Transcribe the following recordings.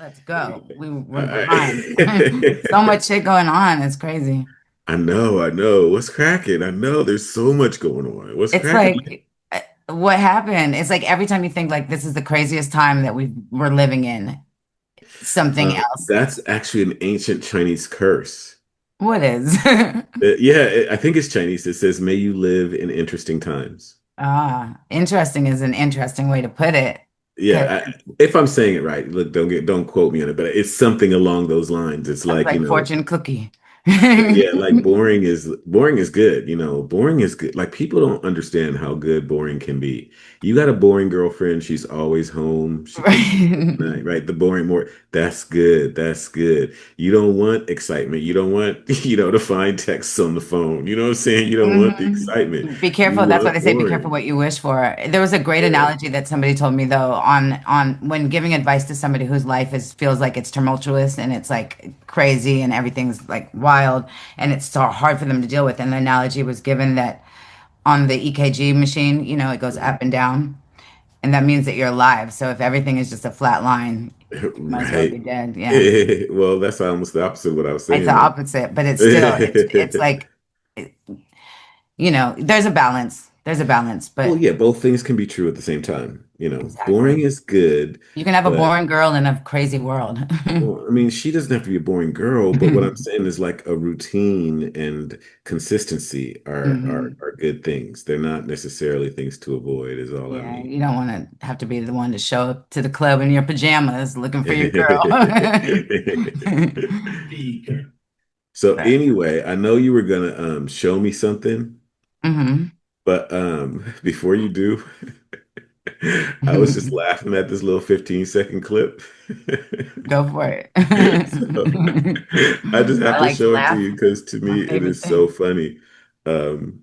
Let's go. We're All behind. right. So much shit going on. It's crazy. I know. What's cracking? I know there's so much going on. What's It's cracking? like what happened? It's like every time you think like this is the craziest time that we're living in, something else. That's actually an ancient Chinese curse. What is? I think it's Chinese. It says, "May you live in interesting times." Interesting is an interesting way to put it. Because If I'm saying it right, look, don't quote me on it, but it's something along those lines. It's that's like, like fortune cookie. yeah, like boring is good, boring is good. Like people don't understand how good boring can be. You got a boring girlfriend, she's always home. She cooks you at Right. night, right? The boring more that's good. That's good. You don't want excitement. You don't want, to find texts on the phone. You know what I'm saying? You don't want the Mhm. excitement. Be You careful. That's why they want say be careful boring. what you wish for. There was a great Yeah. analogy that somebody told me though on when giving advice to somebody whose life is feels like it's tumultuous and it's like crazy and everything's like wild and it's so hard for them to deal with. And the analogy was given that on the EKG machine, it goes up and down, and that means that you're alive. So if everything is just a flat line, you might as well be Right. dead. Yeah. Well, that's almost the opposite of what I was It's the saying opposite, but it's still it's then. like there's a balance. There's a balance, Well, but yeah, both things can be true at the same time. Boring exactly. is good, You can have a but boring girl in a crazy world. well, I mean, she doesn't have to be a boring girl, but what I'm saying is like a routine and consistency Hmm. are good things. They're not necessarily things to avoid, is all I Yeah, mean. you don't want to have to be the one to show up to the club in your pajamas looking for your girl. So But, anyway, I know you were gonna show me something, hmm. but before you do, I was just laughing at this little 15-second clip. Go for it. So I just have I to like to show it to laugh. you because to It's my me it favorite is so thing. funny. Um,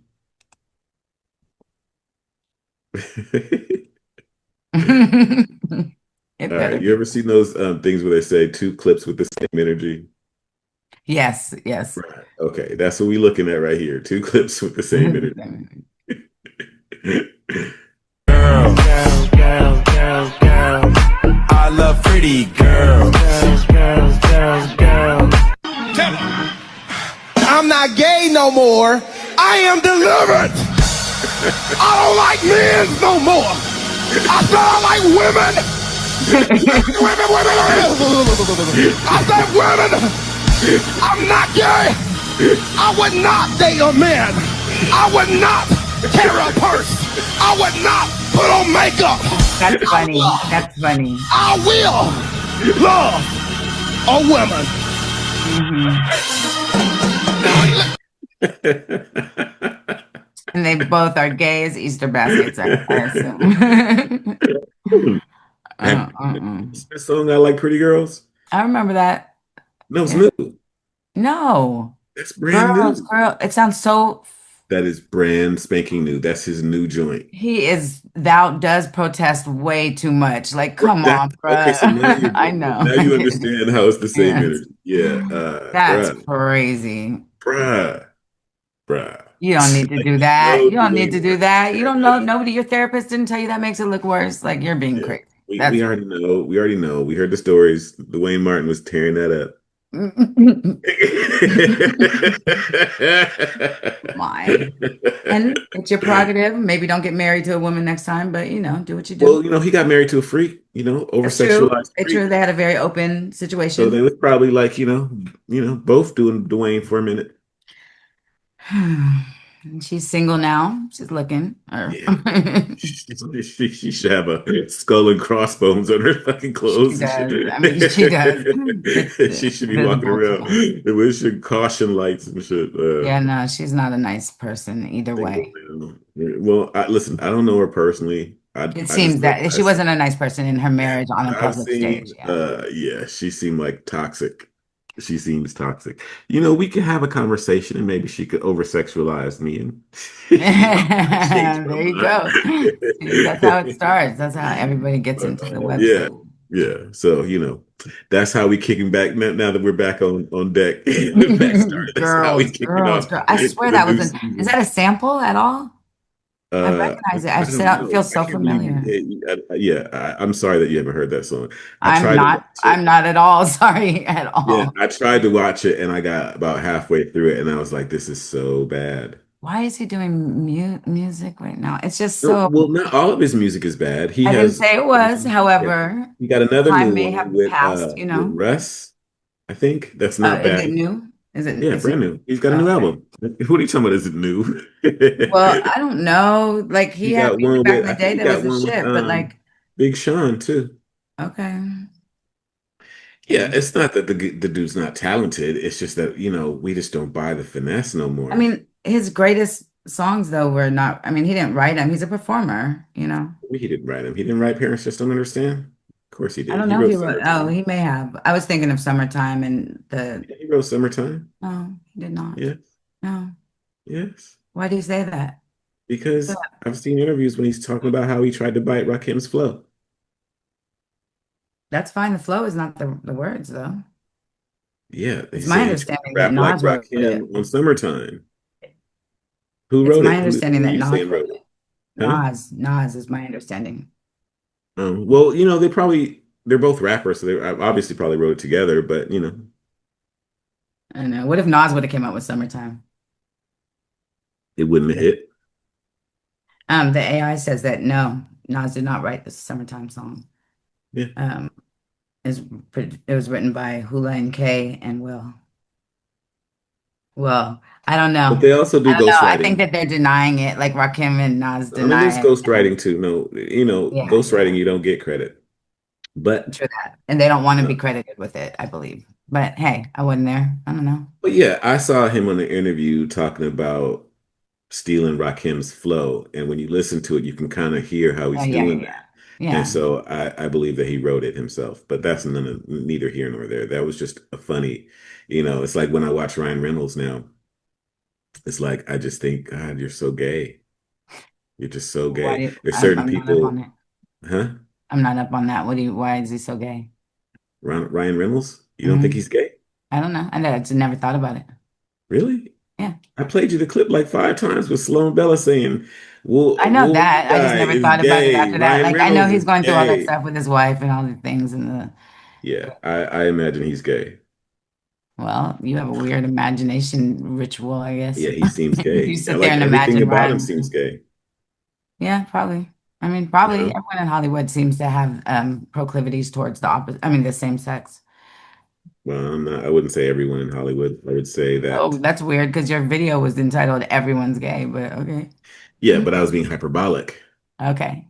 It all right, better you be. ever seen those things where they say two clips with the same energy? Yes, yes. Right. Okay, that's what we're looking at right here. Two clips with the same energy. I love pretty girls. Tell 'em. I'm not gay no more. I am delivered. I don't like men no more. I said I like women. I said women. I'm not gay. I would not date a man. I would not carry a purse. I would not put on makeup. That's funny. That's funny. I will love a woman. Hmm. And they both are gay as Easter baskets, I assume. Have Uh. you seen the song I Like Pretty Girls? I remember that. No, it's Yeah. new. No. That's brand Girls, new. girl. It sounds so. That is brand spanking new. That's his new joint. He is, thou does protest way too much. Like, come That on, okay, so now bruh. you're I getting it. know. Now you understand how it's the same Yes. energy. Yeah, That's crazy. bruh, bruh. You don't need to Like do you that. know You don't need to Dwayne do Martin. that. You don't know. Nobody, your therapist didn't tell you that makes it look worse. Like, you're being Yeah, crazy. we That's already know. We already know. We heard the stories. Dwayne Martin was tearing that up. my. And it's your prerogative. Maybe don't get married to a woman next time, but do what you do. Well, he got married to a freak, over It's true. sexualized It's true. freak. They had a very open So situation. they was probably like, both doing Dwayne for a minute. And she's single now. She's looking. Or Yeah. She should have a skull and crossbones on her fucking she clothes and shit. does. I mean, she does. It's She should be walking visible to around all. with should caution lights and shit. Yeah, no, she's not a nice person either Single way. now. Well, listen, I don't know her personally. It I just seems that she wasn't a nice person in her yeah, marriage on a I've public stage. seen Yeah. yeah, she seemed like toxic. She seems toxic. We could have a conversation and maybe she could over sexualize me and change my There you mind. go. See, that's how it starts. That's how everybody gets into the Yeah, website. yeah. So, that's how we kicking back now that we're back on deck. We're back started. That's how we Girls, kicking girls, off girl. I swear the that new is that season. a sample at all? I recognize it. I I don't said it know. feels I so can't believe familiar. yeah, I'm sorry that you haven't heard that song. I tried to watch it. I'm not at all sorry at Yeah, all. I tried to watch it and I got about halfway through it and I was like, this is so bad. Why is he doing music right now? It's just No, so, well, not all of his music is bad. He I didn't has say it was. yeah. However, He got another time new may one have passed, with Russ, I think. That's not Is it bad. new? Yeah, Is it? brand new. He's got a Oh, new okay. album. What are you talking about? Is it new? Well, I don't know. Like he He had got music one back in with the I think day he that was got the one with shit, but like, Big Sean too. okay. Yeah, it's not that the dude's not talented. It's just that, we just don't buy the finesse no I more. mean, his greatest songs though were not, I mean, he didn't write them. He's a performer, He didn't write him. He didn't write Parents Just Don't Understand. Of course he I did. don't He know if wrote he wrote, oh, Summertime. he may have. I was thinking of Summertime and Yeah, he wrote Summertime. no, he did not. Yes. No. Yes. Why do you say that? Because I've seen interviews when he's talking about how he tried to bite Rakim's flow. That's fine. The flow is not the words though. Yeah, he It's my said he tried to understanding that rap like Nas wrote it. Rakim on Summertime. Who It's wrote my it? Who understanding are that you Nas saying wrote wrote it? it. Huh? Nas is my understanding. Well, they're both rappers, so they obviously probably wrote it together, but I don't know. What if Nas would have came out with Summertime? it wouldn't have hit. The AI says that no, Nas did not write the Summertime song. Yeah. Um, is it was written by Hula and K and Will. Well, I don't But know. they also I do don't know. I think ghostwriting. that they're denying it, like Rakim and Nas I mean, there's deny it. ghostwriting too. No, Yeah, ghostwriting, yeah, you don't get credit. But true that. And they don't want to uh, be credited with it, I believe. But hey, I wasn't there. I don't know. but yeah, I saw him on an interview talking about stealing Rakim's flow, and when you listen to it, you can kind of hear how Oh, he's yeah, yeah, doing yeah. that. And Yeah. so I believe that he wrote it himself, but that's neither here nor there. That was just a funny, it's like when I watch Ryan Reynolds now, it's like I just think, God, you're so gay. You're just so Why gay. do There's certain I'm not up on people, it. huh? I'm not up on that. Why is he so gay? Ryan Reynolds, you don't think hmm he's gay? I don't know. I just never thought about it. Really? Yeah. I played you the clip like 5 times with Sloan Bella saying, I know Wolverine that. I just guy never is thought about it gay. after that. Ryan Like I know Reynolds he's is going through all that gay. stuff with his wife and all the things and Yeah, I imagine he's gay. well, you have a weird imagination ritual, I guess. Yeah, he seems You gay. sit there Like and everything imagine about him Ryan. seems gay. Yeah, probably. I mean, probably Yeah. everyone in Hollywood seems to have proclivities towards the opposite. I mean, the same sex. Well, I wouldn't say everyone in Hollywood. I would say Oh, that, that's weird because your video was entitled "Everyone's Gay," but okay. yeah, but I was being hyperbolic, Okay.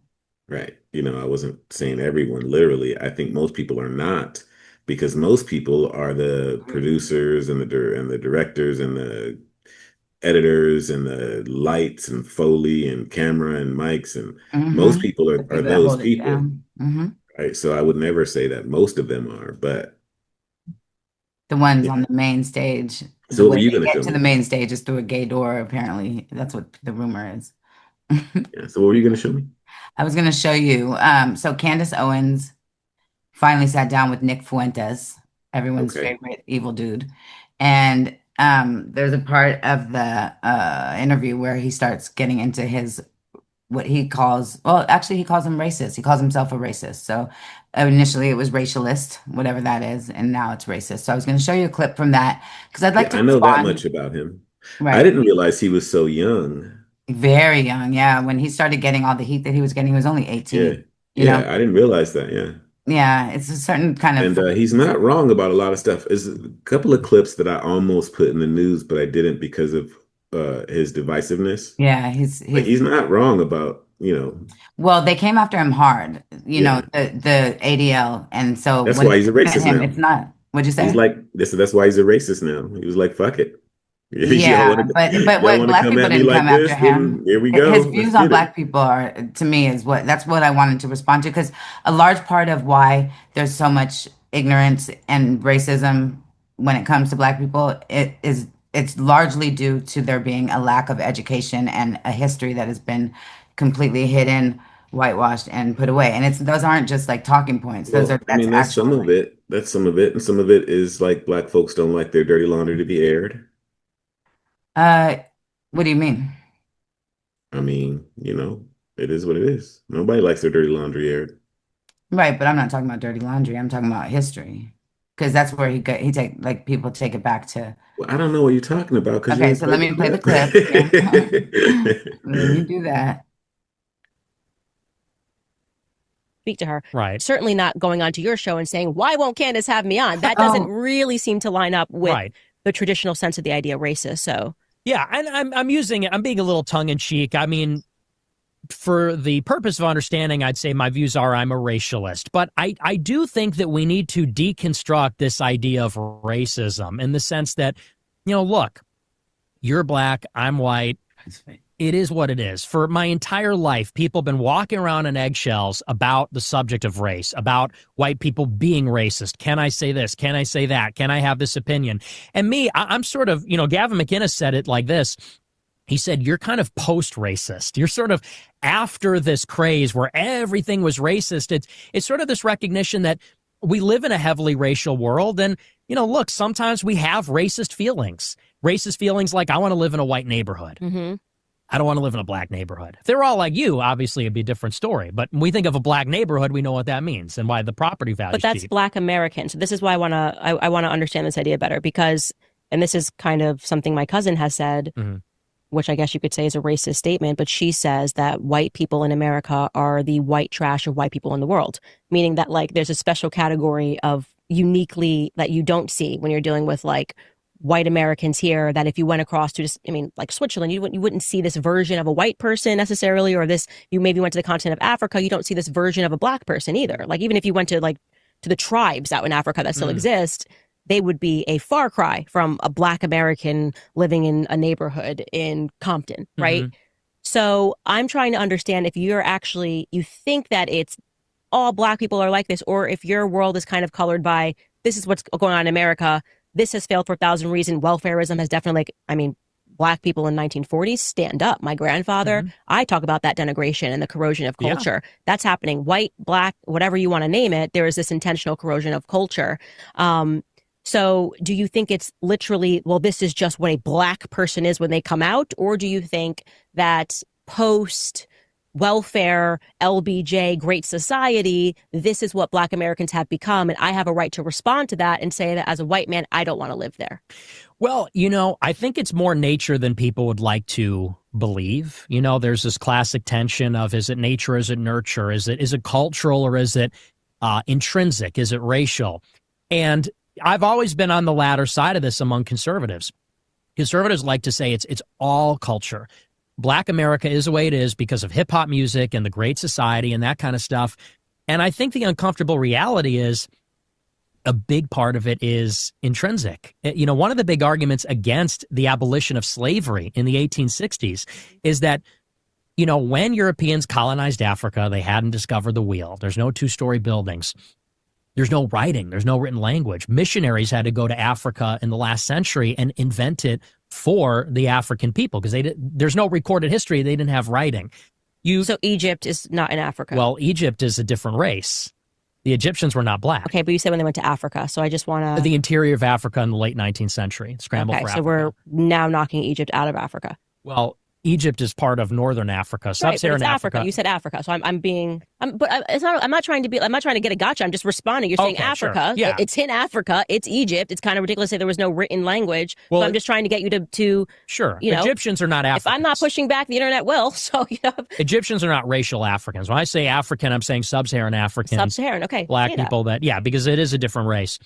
right? I wasn't saying everyone literally. I think most people are not because most people are the producers and the directors and the editors and the lights and Foley and camera and mics and most Mm-hmm. people The are people that those hold it people, down. Mm-hmm. right? So I would never say that most of them are, but The ones yeah. on the main stage. So The what were way you they going to get show to the me? main stage is through a gay door, apparently. That's what the rumor is. Yeah. So what were you going to show me? I was going to show you. So Candace Owens finally sat down with Nick Fuentes, everyone's Okay. favorite evil dude. And there's a part of the interview where he starts getting into his what he calls, well, actually, he calls him racist. He calls himself a racist. So initially it was racialist, whatever that is, and now it's racist. So I was going to show you a clip from that because I'd like Yeah, to I know that respond. much about him. I Right. didn't realize he was so young. Very young. Yeah. When he started getting all the heat that he was getting, he was only Yeah. 18, you know? Yeah, I didn't realize that. Yeah. Yeah. It's a certain kind of, And he's not wrong about a lot of stuff. There's a couple of clips that I almost put in the news, but I didn't because of his divisiveness. yeah, But he's not wrong about, well, they came after him hard, yeah. the ADL. And so That's when why they he's a come at racist him, now. it's not, what'd you He's say? like this. That's why he's a racist now. He was like, "Fuck it. Yeah, but Y'all what want to black come people at me didn't come like after this? him. Then here we His go. Let's views on get it." black people are, to me, is that's what I wanted to respond to because a large part of why there's so much ignorance and racism when it comes to black people, it's largely due to there being a lack of education and a history that has been completely hidden, whitewashed, and put away. And it's those aren't just like talking points. Well, I That's mean, that's some actual of it. That's some of it, and some of it is like black folks don't like their dirty laundry to be aired. uh what do you mean? I mean, it is what it is. Nobody likes their dirty laundry aired. Right, but I'm not talking about dirty laundry. I'm talking about history. Because that's where he take like people take it back to. Well, I don't know what you're talking about because you Okay, ain't so let played the me play the clip. clip. Yeah. Let me do that. Speak to her. Right. Certainly not going onto your show and saying, why won't Candace have me on? That doesn't Oh, really seem to line up with Right. the traditional sense of the idea racist. So Yeah, and I'm using it. I'm being a little tongue in cheek. I mean, for the purpose of understanding, I'd say my views are I'm a racialist. But I do think that we need to deconstruct this idea of racism in the sense that, look, you're black, I'm white. It is what it is. For my entire life, people have been walking around on eggshells about the subject of race, about white people being racist. Can I say this? Can I say that? Can I have this opinion? And me, I'm sort of, Gavin McInnes said it like this. He said, you're kind of post-racist. You're sort of after this craze where everything was racist. It's sort of this recognition that we live in a heavily racial world. And, look, sometimes we have racist feelings. Racist feelings like I want to live in a white neighborhood. mm-hmm. I don't want to live in a black neighborhood. If they were all like you, obviously it'd be a different story. But when we think of a black neighborhood, we know what that means and why the property value But is that's cheap. Black American. So this is why I want to understand this idea better because, and this is kind of something my cousin has said, Mhm. which I guess you could say is a racist statement, but she says that white people in America are the white trash of white people in the world, meaning that like there's a special category of uniquely that you don't see when you're dealing with like white Americans here that if you went across to just, I mean, like Switzerland, you wouldn't see this version of a white person necessarily, or this, you maybe went to the continent of Africa, you don't see this version of a black person either. Like even if you went to like to the tribes out in Africa that still exist, they would be a far cry from a black American living in a neighborhood in Compton, right? Mhm. So I'm trying to understand if you're actually, you think that it's all black people are like this, or if your world is kind of colored by this is what's going on in America. This has failed for 1,000 reasons. Welfarism has definitely, like, I mean, black people in 1940s stand up. My grandfather, I talk about that denigration and the corrosion of culture. That's happening. White, black, whatever you want to name it, there is this intentional corrosion of culture. So do you think it's literally, well, this is just what a black person is when they come out? Or do you think that post welfare, LBJ, Great Society, this is what black Americans have become? And I have a right to respond to that and say that as a white man, I don't want to live there. Well, I think it's more nature than people would like to believe. There's this classic tension of is it nature, is it nurture, is it cultural, or is it intrinsic, is it racial? And I've always been on the latter side of this among conservatives. Conservatives like to say it's all culture. Black America is the way it is because of hip hop music and the Great Society and that kind of stuff. And I think the uncomfortable reality is a big part of it is intrinsic. One of the big arguments against the abolition of slavery in the 1860s is that, when Europeans colonized Africa, they hadn't discovered the wheel. There's no two-story buildings. There's no writing. There's no written language. Missionaries had to go to Africa in the last century and invent it for the African people because there's no recorded history. They didn't have writing. So Egypt is not in Africa. Well, Egypt is a different race. The Egyptians were not black. Okay, but you said when they went to Africa, so I just want to... The interior of Africa in the late 19th century. Scramble for Africa. So we're now knocking Egypt out of Africa. Well, Egypt is part of northern Africa, sub-Saharan Africa. You said Africa, so I'm not trying to get a gotcha. I'm just responding. You're saying Africa. Sure. Yeah. It's in Africa. It's Egypt. It's kind of ridiculous to say there was no written language. Well, so I'm just trying to get you to sure. Egyptians are not Africans. If I'm not pushing back, the internet will. So Egyptians are not racial Africans. When I say African, I'm saying sub-Saharan Africans. Sub-Saharan, okay. Black people because it is a different race.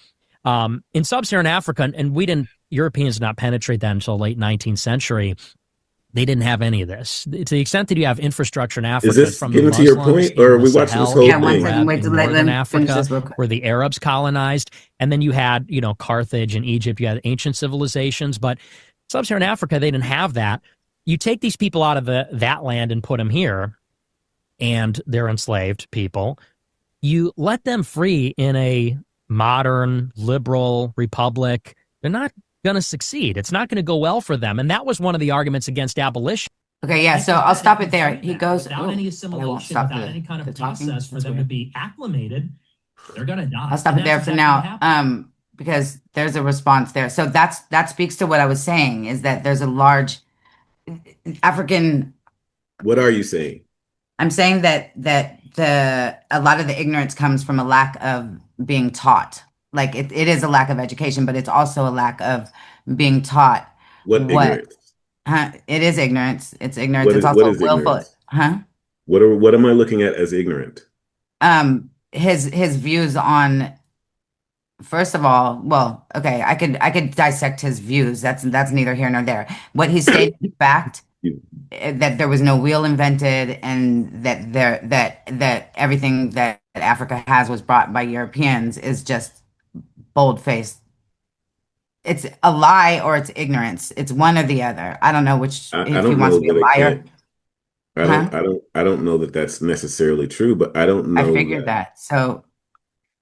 In sub-Saharan Africa, and Europeans did not penetrate that until the late 19th century. They didn't have any of this. To the extent that you have infrastructure in Africa, is this from getting the to your point, or are we watching this whole Yeah, thing? one second. Wait to let them finish this real quick. Where the Arabs colonized, and then you had, Carthage and Egypt. You had ancient civilizations, but sub-Saharan Africa, they didn't have that. You take these people out of that land and put them here, and they're enslaved people. You let them free in a modern, liberal republic. They're not going to succeed. It's not going to go well for them. And that was one of the arguments against abolition. Okay, yeah, so I'll stop it there. He goes without any assimilation, without any kind of process for them to be acclimated, they're going to die. I'll stop it there for now, because there's a response there. So that speaks to what I was saying, is that there's a large African What are you saying? I'm saying that a lot of the ignorance comes from a lack of being taught. Like it is a lack of education, but it's also a lack of being taught What what, ignorance? huh? It is ignorance. It's ignorance. It's What also is willful, ignorance? huh? What am I looking at as ignorant? His views on, first of all, well, okay, I could dissect his views. That's neither here nor there. What he stated is fact, You- that there was no wheel invented, and that everything that Africa has was brought by Europeans is just bold-faced. It's a lie or it's ignorance. It's one or the other. I don't know which, I if he don't wants know to be a that it liar, can't. huh? I don't know that that's necessarily true, but I don't I know figured that. that. So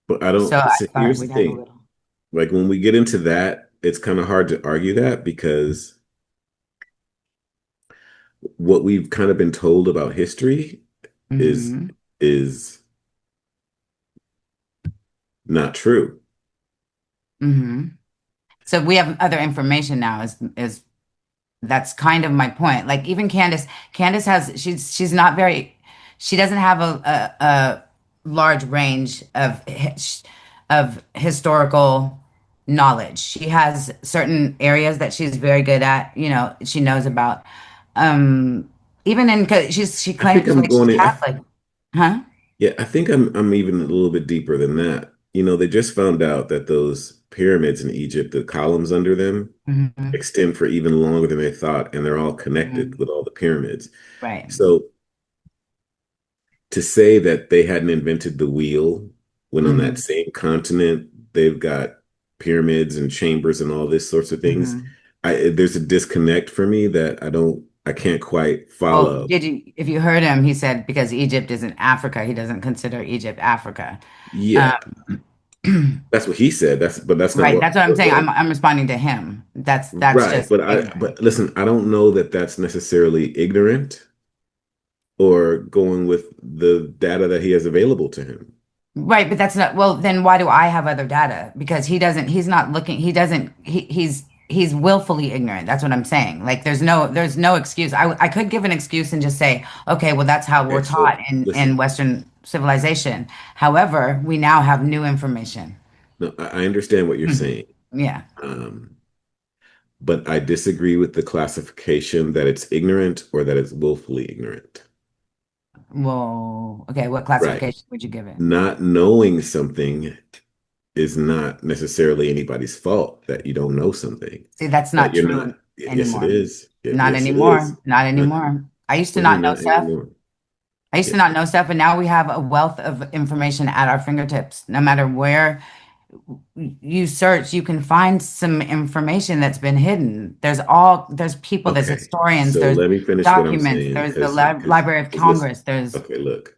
But I so don't. I So thought here's the we'd have a thing. little. Like when we get into that, it's kind of hard to argue that because what we've kind of been told about history is Hmm. is not true. Hmm. So we have other information now, is that's kind of my point. Like even Candace has, she's not very, she doesn't have a large range of historical knowledge. She has certain areas that she's very good at, she knows about. Um Even in, 'cause she I think claims I'm like she's going in. Catholic. Huh? Yeah, I think I'm even a little bit deeper than that. They just found out that those pyramids in Egypt, the columns under them, Hmm. extend for even longer than they thought, and they're all connected Hmm. with all the pyramids. Right. So to say that they hadn't invented the wheel when on that Hmm. same continent they've got pyramids and chambers and all this sorts of things, Hmm. there's a disconnect for me that I can't quite Well, follow. if you heard him, he said because Egypt isn't Africa, he doesn't consider Egypt Africa. Yeah, Um, that's what he said. But that's not right, that's what I'm saying. what I'm responding to him. That's right. just ignorant. But listen, I don't know that that's necessarily ignorant or going with the data that he has available to him. Right, but that's not, well, then why do I have other data? Because he's not looking, he doesn't, he's willfully ignorant. That's what I'm saying. Like there's no excuse. I could give an excuse and just say, okay, well, that's how we're Okay, so taught in listen. Western civilization. However, we now have new information. No, I understand what you're Mhm. saying. Yeah. Um, but I disagree with the classification that it's ignorant or that it's willfully ignorant. Well, okay, what Right. classification would you give it? Not knowing something is not necessarily anybody's fault that you don't know something, See, that's that not you're not. true Yes, it anymore. is. Not Yes, it anymore. is. Not Not, anymore. I used to what do you not mean know not stuff. anymore? I used Yeah. to not know stuff, and now we have a wealth of information at our fingertips. No matter where you search, you can find some information that's been hidden. There's people, there's Okay. historians, So there's let me finish what I'm documents, saying, there's the because Library of listen. Congress, there's Okay, look.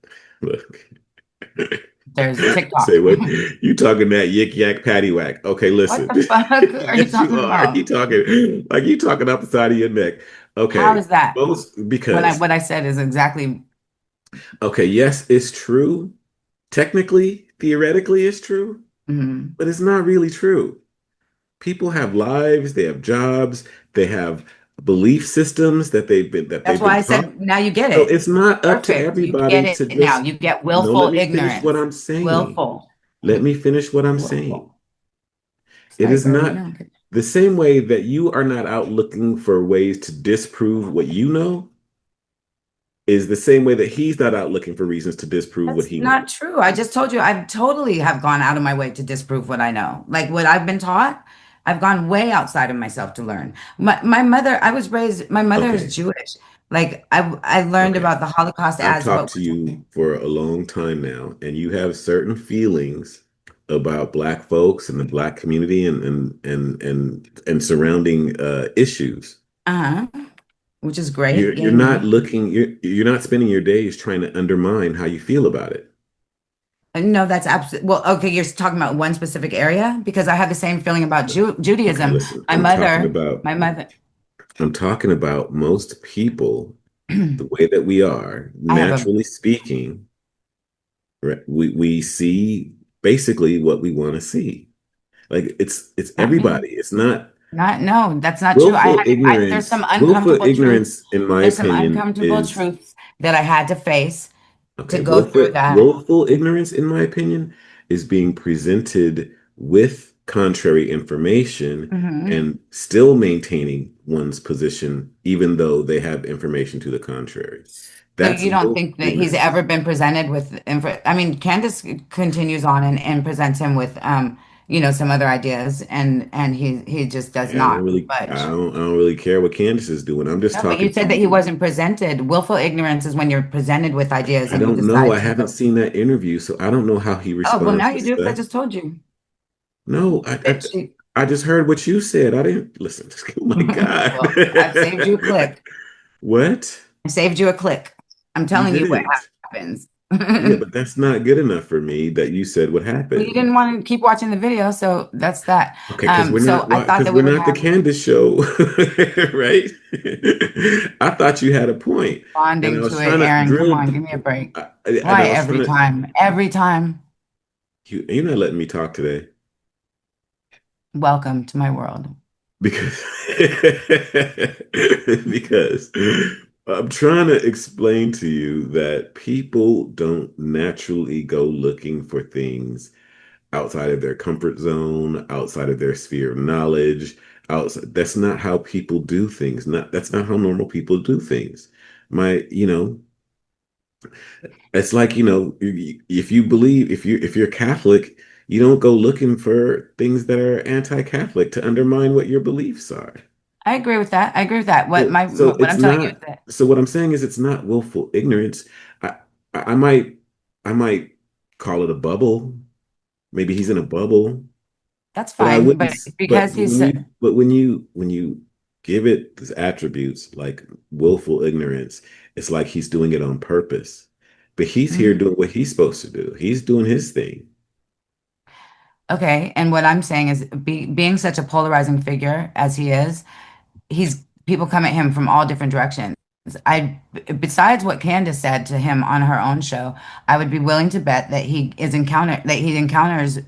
there's Say TikTok. what you talking that yik yak patty whack. Okay, What listen. the fuck are you Yes, you talking are. You about? talking like you talking up the side of your neck. How Okay. is that? Most When I because what I said is exactly. okay, yes, it's true. Technically, theoretically, it's true, Mhm. but it's not really true. People have lives, they have jobs, they have belief systems that That's they've why been I taught. said now you get So it. it's not up to Perfect. You get everybody to it now. just You get no, let willful me finish what ignorance. I'm saying. Willful. Let me finish what I'm saying. Willful. It Sorry, is sir. You not know. the same way that you are not out looking for ways to disprove what you know, is the same way that he's not out looking for reasons to disprove what That's he not knows. true. I just told you I totally have gone out of my way to disprove what I know. Like what I've been taught, I've gone way outside of myself to learn. My mother, my mother is Okay. Jewish. Like I learned Okay. about the Holocaust I've as talked what to was you for a long time now, and you have certain feelings about Black folks and the Black community and surrounding issues. uh-huh, which is great. You're Yay not me. looking. You're not spending your days trying to undermine how you feel about it. No, that's absolutely, well, okay, you're talking about one specific area because I have the same feeling about Okay, Judaism. listen. My mother, I'm talking about most people the way that we are, I have a, naturally speaking, right? We see basically what we want to see. Like it's not me. everybody. It's not No, that's not true. There's some willful uncomfortable truths. ignorance, in my There's some opinion, uncomfortable is truths that I had to face to Okay, go through that. willful ignorance, in my opinion, is being presented with contrary information Hmm. and still maintaining one's position, even though they have information to the contrary. So That's you don't willful think that he's ignorance. ever been presented with I mean, Candace continues on and presents him with some other ideas, and he just does Hey, I don't not really, budge. I don't really care what Candace is doing. I'm just No, but talking you to said that he you. wasn't presented. Willful ignorance is when you're presented with ideas I and you don't know. decide I to haven't go. seen that interview, so I don't know how he Oh, well, responds now to you do because I stuff. just told you No, that she. I just heard what you said. I didn't listen. Oh my God. Well, I've saved you a click. What? I saved you a click. I'm You telling you what didn't. happens. Yeah, but that's not good enough for me that you said what Well, you happened. didn't want to keep watching the video, so that's that. Okay, because So I thought that we we're would not the have Candace show, right? I thought you had a point, and I bonding was to it, trying to Aaron. Come drill, on, give me a break. and Why I was trying every to. time? Every time. You're not letting me talk today Welcome to my world. because because I'm trying to explain to you that people don't naturally go looking for things outside of their comfort zone, outside of their sphere of knowledge. Outside, that's not how people do things. That's not how normal people do things. It's like, if you believe, if you're Catholic, you don't go looking for things that are anti-Catholic to undermine what your beliefs are. I agree with that. I agree with that. So, so What it's I'm telling you is not. that So what I'm saying is, it's not willful ignorance. I, I might, I might call it a bubble. Maybe he's in a bubble. that's But I fine. wouldn't. But But because he's when you give it these attributes like willful ignorance, it's like he's doing it on purpose. But he's here Mhm. doing what he's supposed to do. He's doing his thing. Okay, and what I'm saying is being such a polarizing figure as he is, he's people come at him from all different directions. Besides what Candace said to him on her own show, I would be willing to bet that he encounters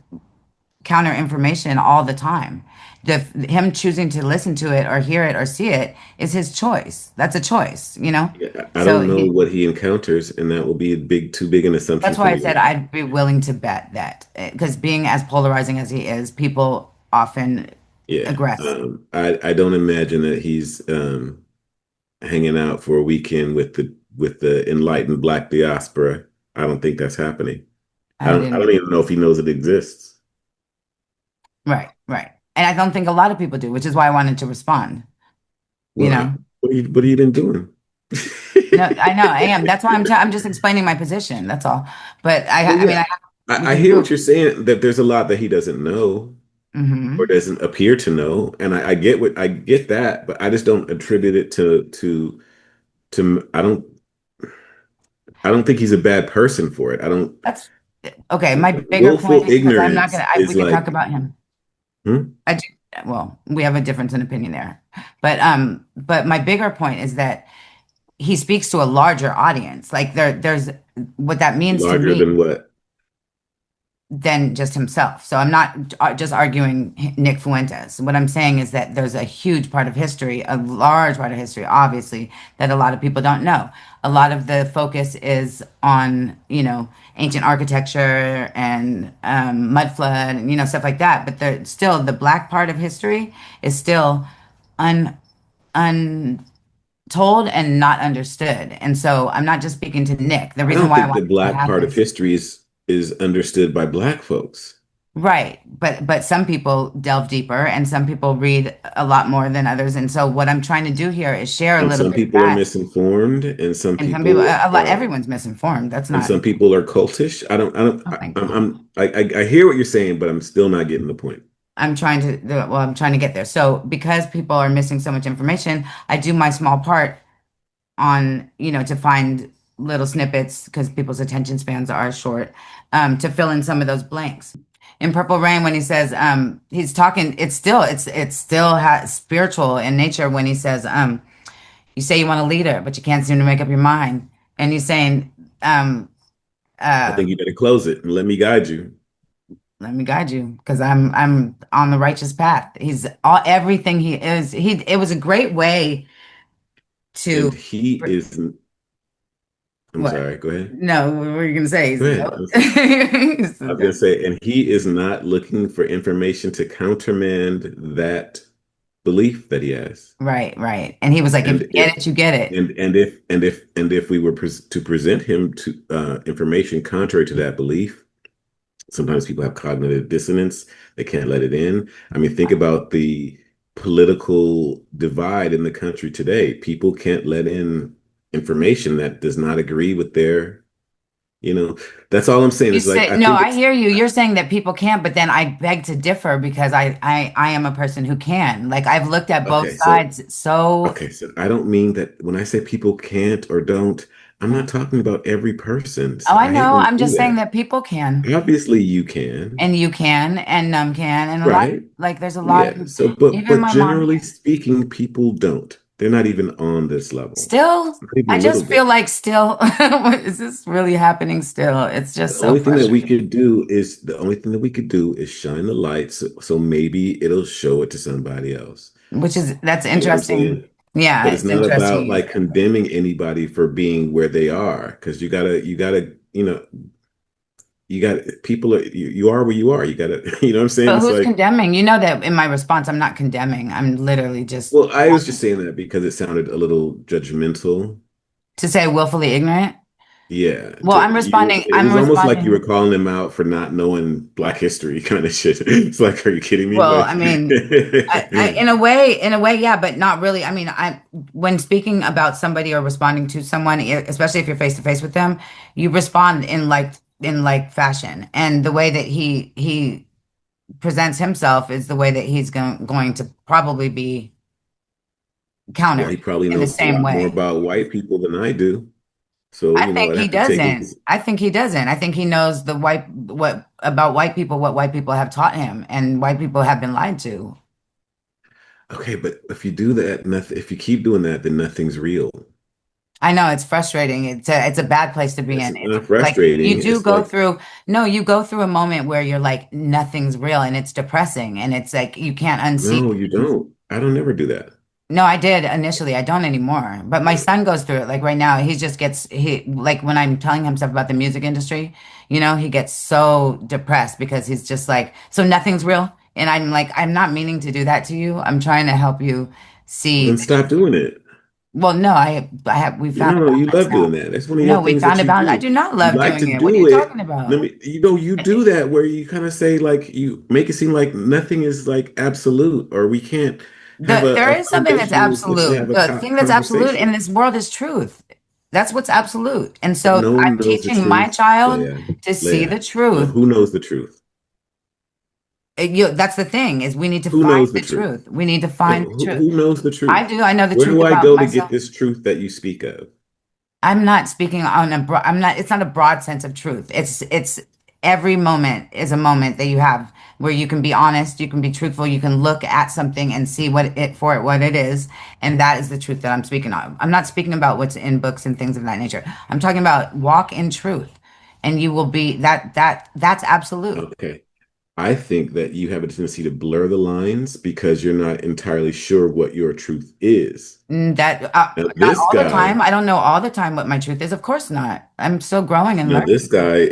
counter information all the time. Him choosing to listen to it or hear it or see it is his choice. That's a choice, you know? Yeah, I So don't know what he encounters, and that will be too big an assumption that's for why I me to said make. I'd be willing to bet that because being as polarizing as he is, people often Yeah, aggress. I don't imagine that he's hanging out for a weekend with the enlightened Black diaspora. I don't think that's happening. I I don't didn't. even know if he knows it exists. Right, right. And I don't think a lot of people do, which is why I wanted to respond, you Well, know? what have you been doing? No, I know I am. That's why I'm just explaining my position. That's all. But Well, I mean, yeah, we I can hear do. what you're saying, that there's a lot that he doesn't know or Hmm. doesn't appear to know, and I get that, but I just don't attribute it to I don't think he's a bad person for it. I don't. That's okay. My bigger Willful point, because I'm not ignorance gonna. We is can talk like, about him. hmm? I do. Well, we have a difference in opinion there, but my bigger point is that he speaks to a larger audience. Like there's what that means to Larger me than what? than just himself. So I'm not just arguing Nick Fuentes. What I'm saying is that there's a huge part of history, a large part of history, obviously, that a lot of people don't know. A lot of the focus is on, ancient architecture and mud flood and, stuff like that. But still, the black part of history is still un, untold and not understood. And so I'm not just speaking to Nick. The I reason don't why I think want the to black have part of this. history is understood by black folks. Right, but some people delve deeper and some people read a lot more than others. And so what I'm trying to do here is share a And little some bit of people are that. misinformed, and some And some people, people a lot, are everyone's misinformed. That's and not, some people are cultish. oh, thank God. I hear what you're saying, but I'm still not getting the point. I'm trying to get there. So because people are missing so much information, I do my small part on, to find little snippets because people's attention spans are short, to fill in some of those blanks. In Purple Rain, when he says, he's talking, it's still spiritual in nature when he says, you say you want a leader, but you can't seem to make up your mind. And he's saying, um, I uh, think you better close it and let me guide you. let me guide you because I'm on the righteous path. He's everything he is. It was a great way And to, he is I'm What? sorry. Go ahead. No, what were you gonna say? He's Go a ahead. goat. He's a I was gonna goat. say, and he is not looking for information to countermand that belief that he has. Right, right. And he was like, if And you if get it, you get it. and if we were to present him to information contrary to that belief, sometimes people have cognitive dissonance. They can't let it in. I mean, think about the political divide in the country today. People can't let in information that does not agree with their, you know, that's all I'm saying You is like, say I no, think I it's hear you. You're saying that people can't, but then I beg to differ because I am a person who can. Like I've looked at both okay. So, sides. So okay. So I don't mean that when I say people can't or don't, I'm not talking about every person's. oh, I I hate know. when we I'm do just saying that. that people can, Obviously, you can, and you can, and none can, and a lot. right? Like there's a lot Yeah. of So, but even but my mom. generally speaking, people don't. They're not even on this level. Still, Not even I a little just feel bit. like still, is this really happening still? It's just The so only thing that we frustrating. could do is the only thing that we could do is shine the light, so maybe it'll show it to somebody else. Which is that's You know what I'm interesting. saying? Yeah, But it's it's not interesting about you use like that. condemning anybody for being where they are, because you gotta, people are, you are where you are. You gotta, you know what I'm saying? But It's who's like, condemning? You know that in my response, I'm not condemning. I'm literally just well, I was just saying that because it sounded a little judgmental. to say willfully ignorant. Yeah, Well, I'm responding. it I'm was almost like you were responding. calling them out for not knowing Black history kind of shit. It's like, are you kidding me? Well, Like, I mean, in a way, yeah, but not really. I mean, I when speaking about somebody or responding to someone, especially if you're face to face with them, you respond in like fashion, and the way that he presents himself is the way that he's going to probably be well, countered he probably in the knows a same lot more way. about white people than I do. So, I think I'd he have to take doesn't. his. I think he doesn't. I think he knows the white what about white people, what white people have taught him, and white people have been lied to. Okay, but if you do that, nothing. If you keep doing that, then nothing's real. I know it's frustrating. It's a bad place to be It's in. It's not like you frustrating. do It's go like, through no, you go through a moment where you're like nothing's real and it's depressing and it's like you can't unsee. no, you don't. I don't ever do that. No, I did initially. I don't anymore. But my son goes through it. Like right now, he just gets he like when I'm telling him stuff about the music industry, he gets so depressed because he's just like, so nothing's real. And I'm like, I'm not meaning to do that to you. I'm trying to help you Well, see. then stop doing it. Well, no, I have we found a No, you balance love doing now. that. That's one of your No, we things found that a you balance. I do. do not You love like to doing it. What are do you talking it. about? Let me, you do that where you kind of say like you make it seem like nothing is like absolute, or we can't have There a is something that's foundation in which to absolute. have a The thing that's absolute in conversation. this world is truth. That's what's absolute. And But so no one I'm knows the teaching my truth, child Leah. to see the Leah. No, truth. who knows the truth? That's the thing is we need to Who find knows the the truth? truth. We need to No, find the truth. who knows the I truth? do. I know the Where truth do I about go to get myself. this truth that you speak of? I'm not speaking on I'm not, it's not a broad sense of truth. It's every moment is a moment that you have where you can be honest, you can be truthful, you can look at something and see what it is. And that is the truth that I'm speaking of. I'm not speaking about what's in books and things of that nature. I'm talking about walk in truth and you will be that's absolute. Okay. I think that you have a tendency to blur the lines because you're not entirely sure what your truth is. That Now, not this all the time. guy, I don't know all the time what my truth is. Of course not. I'm still growing and now learning. this guy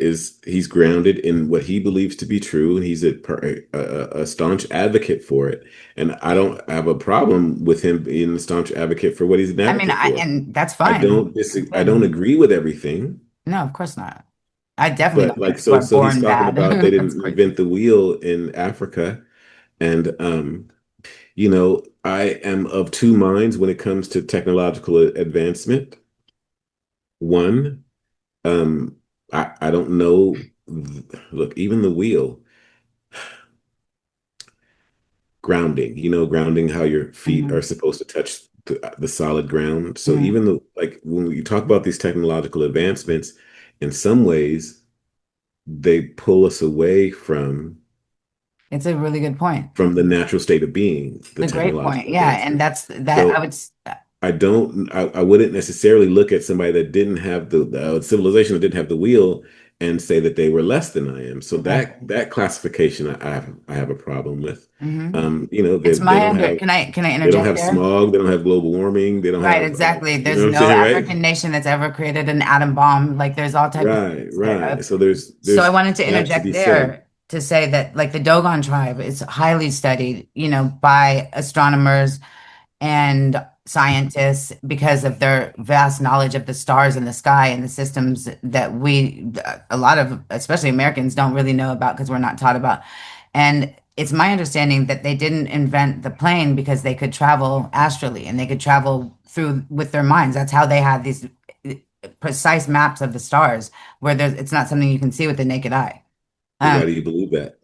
he's grounded in what he believes to be true, and he's a staunch advocate for it. And I don't have a problem with him being a staunch advocate for what he's an I mean, advocate for. and that's I fine. don't That's disagree, I don't good. agree with everything, No, of course not. I definitely but don't think like people are so he's born talking bad. about they That's didn't crazy. invent the wheel in Africa, and I am of two minds when it comes to technological advancement. One, um, I don't know. Look, even the wheel grounding, grounding how your feet are Mhm. supposed to touch the solid ground. So Mhm. even though, like, when we talk about these technological advancements, in some ways, they pull us away It's a really good point. from the natural state of being, the It's a great point. technological Yeah, and advancements. that's that. So I wouldn't necessarily look at somebody that didn't have the civilization that didn't have the wheel and say that they were less than I am. So Exactly. that classification I have a problem with. Hmm. They It's my don't under. have Can I they don't interject have there? smog, they don't have global warming, they don't Right, have exactly. you know There's what I'm no saying, right? African nation that's ever created an atom bomb. Like there's all type of Right, things right. So so I there's wanted to that to interject be said. there to say that like the Dogon tribe is highly studied, by astronomers and scientists because of their vast knowledge of the stars in the sky and the systems that a lot of, especially Americans, don't really know about because we're not taught about. And it's my understanding that they didn't invent the plane because they could travel astrally and they could travel through with their minds. That's how they had these precise maps of the stars where it's not something you can see with the naked eye. Well, Um, why do you believe that?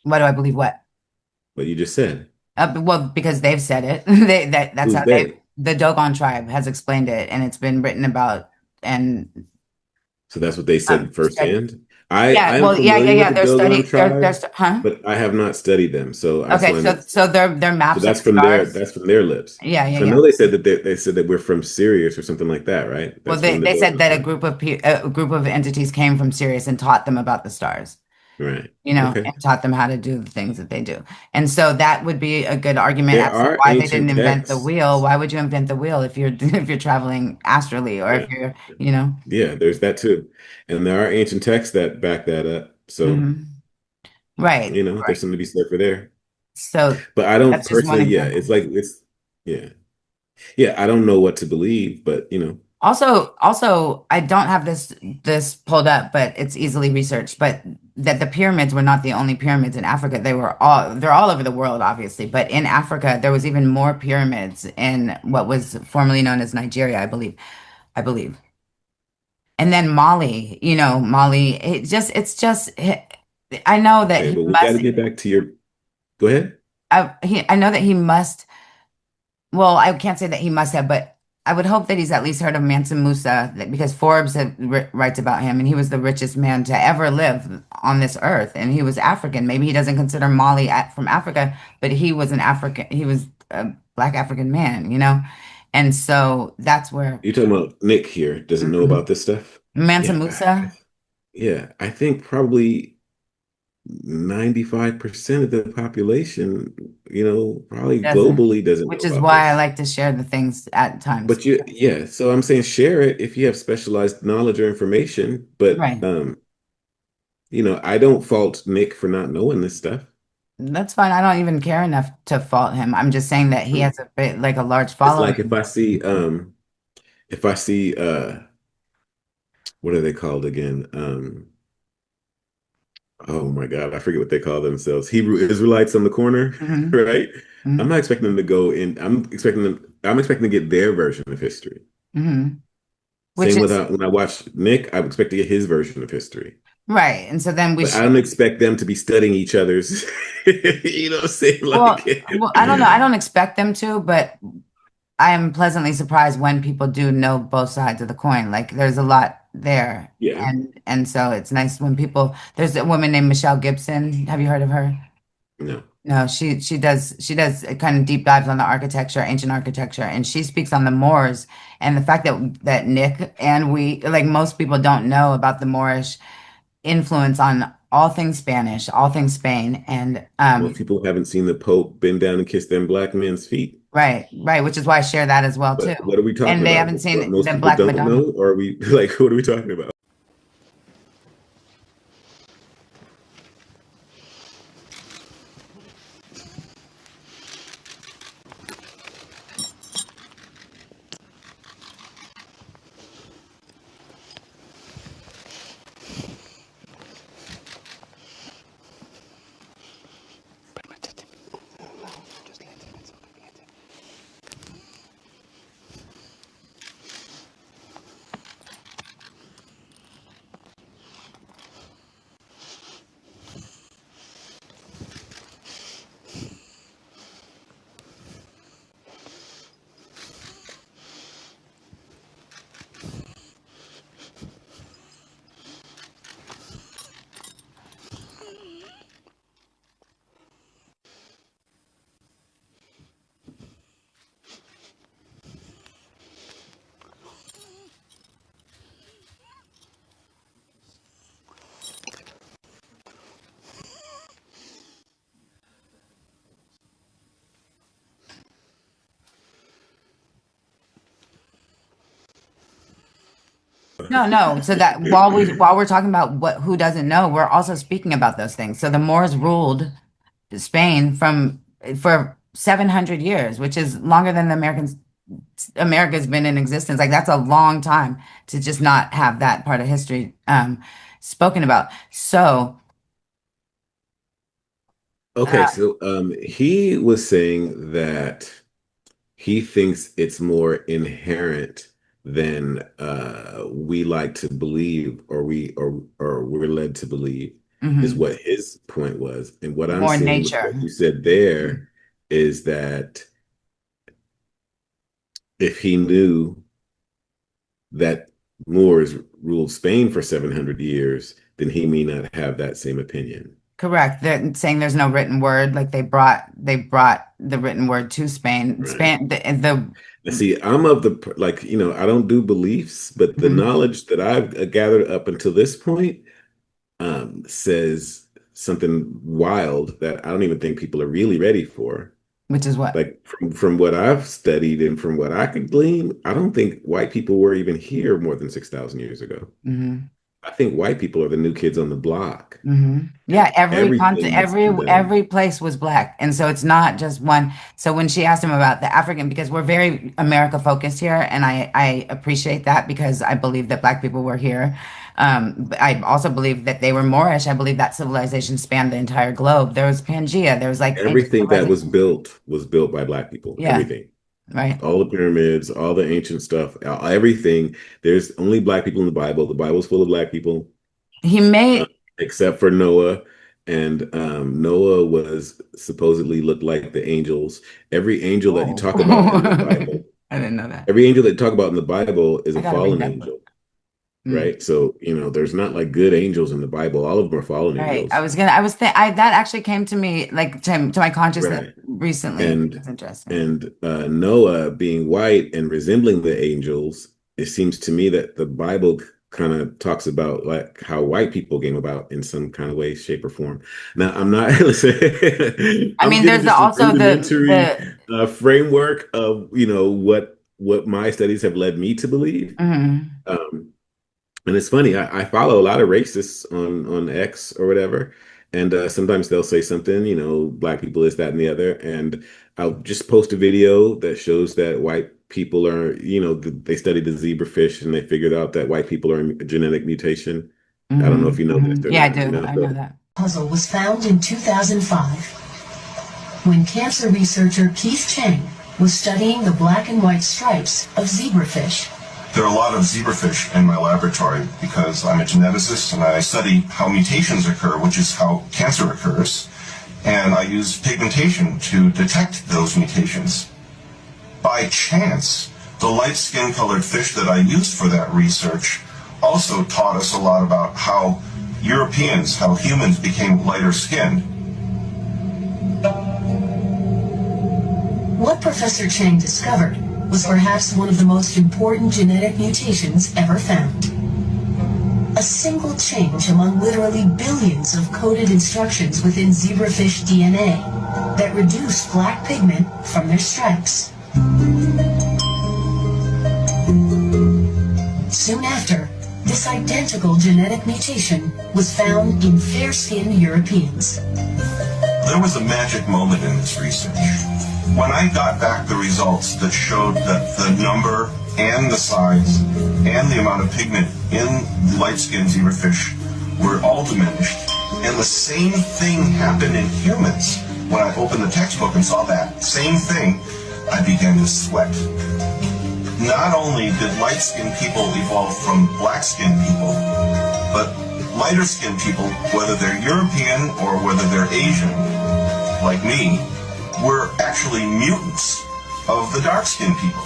what do I believe? What? What you just said. Well, because they've said it. That's Who's how they? the Dogon tribe has explained it, and it's been written about and So that's what they said studied. firsthand. I Yeah, am well, yeah, yeah, familiar with yeah. the They're Dogon studying. They're tribe, huh? but I have not studied them. So I just Okay, wanted so their so maps of the stars. that's from their lips. Yeah, yeah, So I yeah. know they said that they said that we're from Sirius or something like that, right? Well, That's they from the they said Dogon that tribe. a group of entities came from Sirius and taught them about the stars. Right. And Okay. taught them how to do the things that they do. And so that would be a good argument There as to are why they didn't ancient invent the wheel. texts. Why would you invent the wheel if you're if you're traveling astrally or if Yeah. you're. Yeah, there's that too. And there are ancient texts that back that up. So, Mhm. Right, there's right. something to be said for there. So But I don't that's just one personally, yeah, example. it's like yeah. Yeah, I don't know what to believe, but Also, I don't have this pulled up, but it's easily researched. But that the pyramids were not the only pyramids in Africa. They're all over the world, obviously. But in Africa, there was even more pyramids in what was formerly known as Nigeria, I believe. I believe. And then Mali, Mali, I know that okay, he but we got to must, get back to your go ahead. I know that he must. Well, I can't say that he must have, but I would hope that he's at least heard of Mansa Musa because Forbes writes about him, and he was the richest man to ever live on this earth, and he was African. Maybe he doesn't consider Mali from Africa, but he was an African. He was a Black African man. And so that's where You're talking about Nick here, doesn't know Mhm. about this stuff? Mansa Yeah, Musa. yeah, I think probably 95% of the population, probably Doesn't, globally doesn't know which is about why I this. like to share the things at times. Yeah, so I'm saying share it if you have specialized knowledge or information, but Right. I don't fault Nick for not knowing this stuff. That's fine. I don't even care enough to fault him. I'm just saying that he has a bit like a large It's like following. if I see what are they called again? Oh my God, I forget what they call themselves. Hebrew Israelites on the corner, Hmm. right? I'm Hmm. not expecting them to go in. I'm expecting to get their version of history. Hmm. Which Same with is when I watch Nick, I expect to get his version of history. right. And so then we But I should. don't expect them to be studying each other's, you know what I'm saying? Like, Well, I don't know. I don't expect them to, but I am pleasantly surprised when people do know both sides of the coin. Like there's a lot there. yeah, And so it's nice when there's a woman named Michelle Gibson. Have you heard of her? no. No, she does kind of deep dives on the architecture, ancient architecture, and she speaks on the Moors and the fact that Nick and we like most people don't know about the Moorish influence on all things Spanish, all things Spain, and Most people haven't seen the Pope bend down and kiss them black men's feet. right, right, which is why I share that as well too. But what are we talking And they about? haven't What seen most the people Black don't Madonna. know? Or are we like, what are we talking about? No. So that while we're talking about who doesn't know, we're also speaking about those things. So the Moors ruled Spain for 700 years, which is longer than America's been in existence. Like that's a long time to just not have that part of history spoken about. So Okay, so he was saying that he thinks it's more inherent than we like to believe, or we're led to believe, is mhm, what his point was. And what I'm more seeing with nature. what you said there is that if he knew that Moors ruled Spain for 700 years, then he may not have that same opinion. Correct. They're saying there's no written word. Like they brought the written word to Spain. Right. Spain the Now, see, I'm of the like, I don't do beliefs, but the mhm, knowledge that I've gathered up until this point says something wild that I don't even think people are really ready for. which is what? Like from what I've studied and from what I could glean, I don't think white people were even here more than 6,000 years ago. Hmm. I think white people are the new kids on the block, Hmm. and Yeah, every continent, everything that's been done. every place was black, and so it's not just one. So when she asked him about the African, because we're very America focused here, and I appreciate that because I believe that black people were here. But I also believe that they were Moorish. I believe that civilization spanned the entire globe. There was Pangea. There was like ancient Everything that civilization. was built by black people. Yeah, Everything. right. All the pyramids, all the ancient stuff, everything. There's only black people in the Bible. The Bible's full of black people, He uh, made. except for Noah. And Noah was supposedly looked like the angels. Every angel that you Oh, talk about in the Bible, I didn't know that. every angel that you talk about in the Bible is I a gotta read fallen that book. angel, Mm. right? So, there's not like good angels in the Bible. All of them are fallen Right. angels, That actually came to me like to my consciousness right? recently. And It's interesting. Noah being white and resembling the angels, it seems to me that the Bible kind of talks about like how white people came about in some kind of way, shape, or form. Now, I'm not listen, I I'm mean, giving there's just a also rudimentary the framework of what my studies have led me to believe. mhm. Um, and it's funny, I follow a lot of racists on X or whatever, and sometimes they'll say something, black people is that and the other, and I'll just post a video that shows that white people are, they studied the zebrafish and they figured out that white people are a genetic mutation. I don't know if Mhm. you know this Mhm. or Yeah, I not, do. I know so that. Puzzle was found in 2005 when cancer researcher Keith Chang was studying the black and white stripes of zebrafish. There are a lot of zebrafish in my laboratory because I'm a geneticist and I study how mutations occur, which is how cancer occurs, and I use pigmentation to detect those mutations. By chance, the light skin colored fish that I used for that research also taught us a lot about how Europeans, how humans became lighter skinned. What Professor Chang discovered was perhaps one of the most important genetic mutations ever found. A single change among literally billions of coded instructions within zebrafish DNA that reduced black pigment from their stripes. Soon after, this identical genetic mutation was found in fair-skinned Europeans. There was a magic moment in this research. When I got back the results that showed that the number and the size and the amount of pigment in the light-skinned zebrafish were all diminished, and the same thing happened in humans. When I opened the textbook and saw that same thing, I began to sweat. Not only did light-skinned people evolve from black-skinned people, but lighter-skinned people, whether they're European or whether they're Asian, like me, were actually mutants of the dark-skinned people.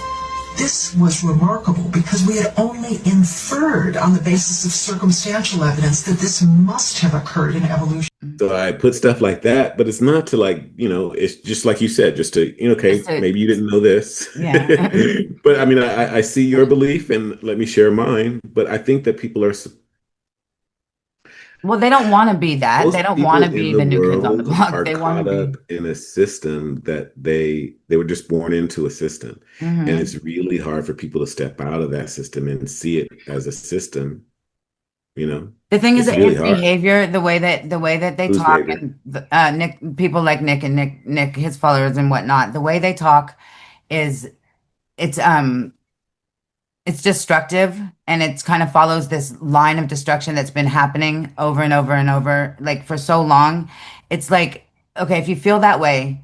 This was remarkable because we had only inferred on the basis of circumstantial evidence that this must have occurred in evolution. So I put stuff like that, but it's not to like, it's just like you said, just to, Just okay, to, maybe you didn't know this. yeah. But I mean, I see your belief and let me share mine. But I think that Well, they don't want to be that. They Most don't want to people in be the the new kids on the world block. are They want to caught be. up in a system that they were just born into a system. And Hmm. it's really hard for people to step out of that system and see it as a system, you know? The thing is It's that really his hard. behavior, the way that they Whose talk, behavior? and Nick, people like Nick and Nick, his followers and whatnot, the way they talk is it's it's destructive, and it's kind of follows this line of destruction that's been happening over and over and over, like for so long. It's like, okay, if you feel that way,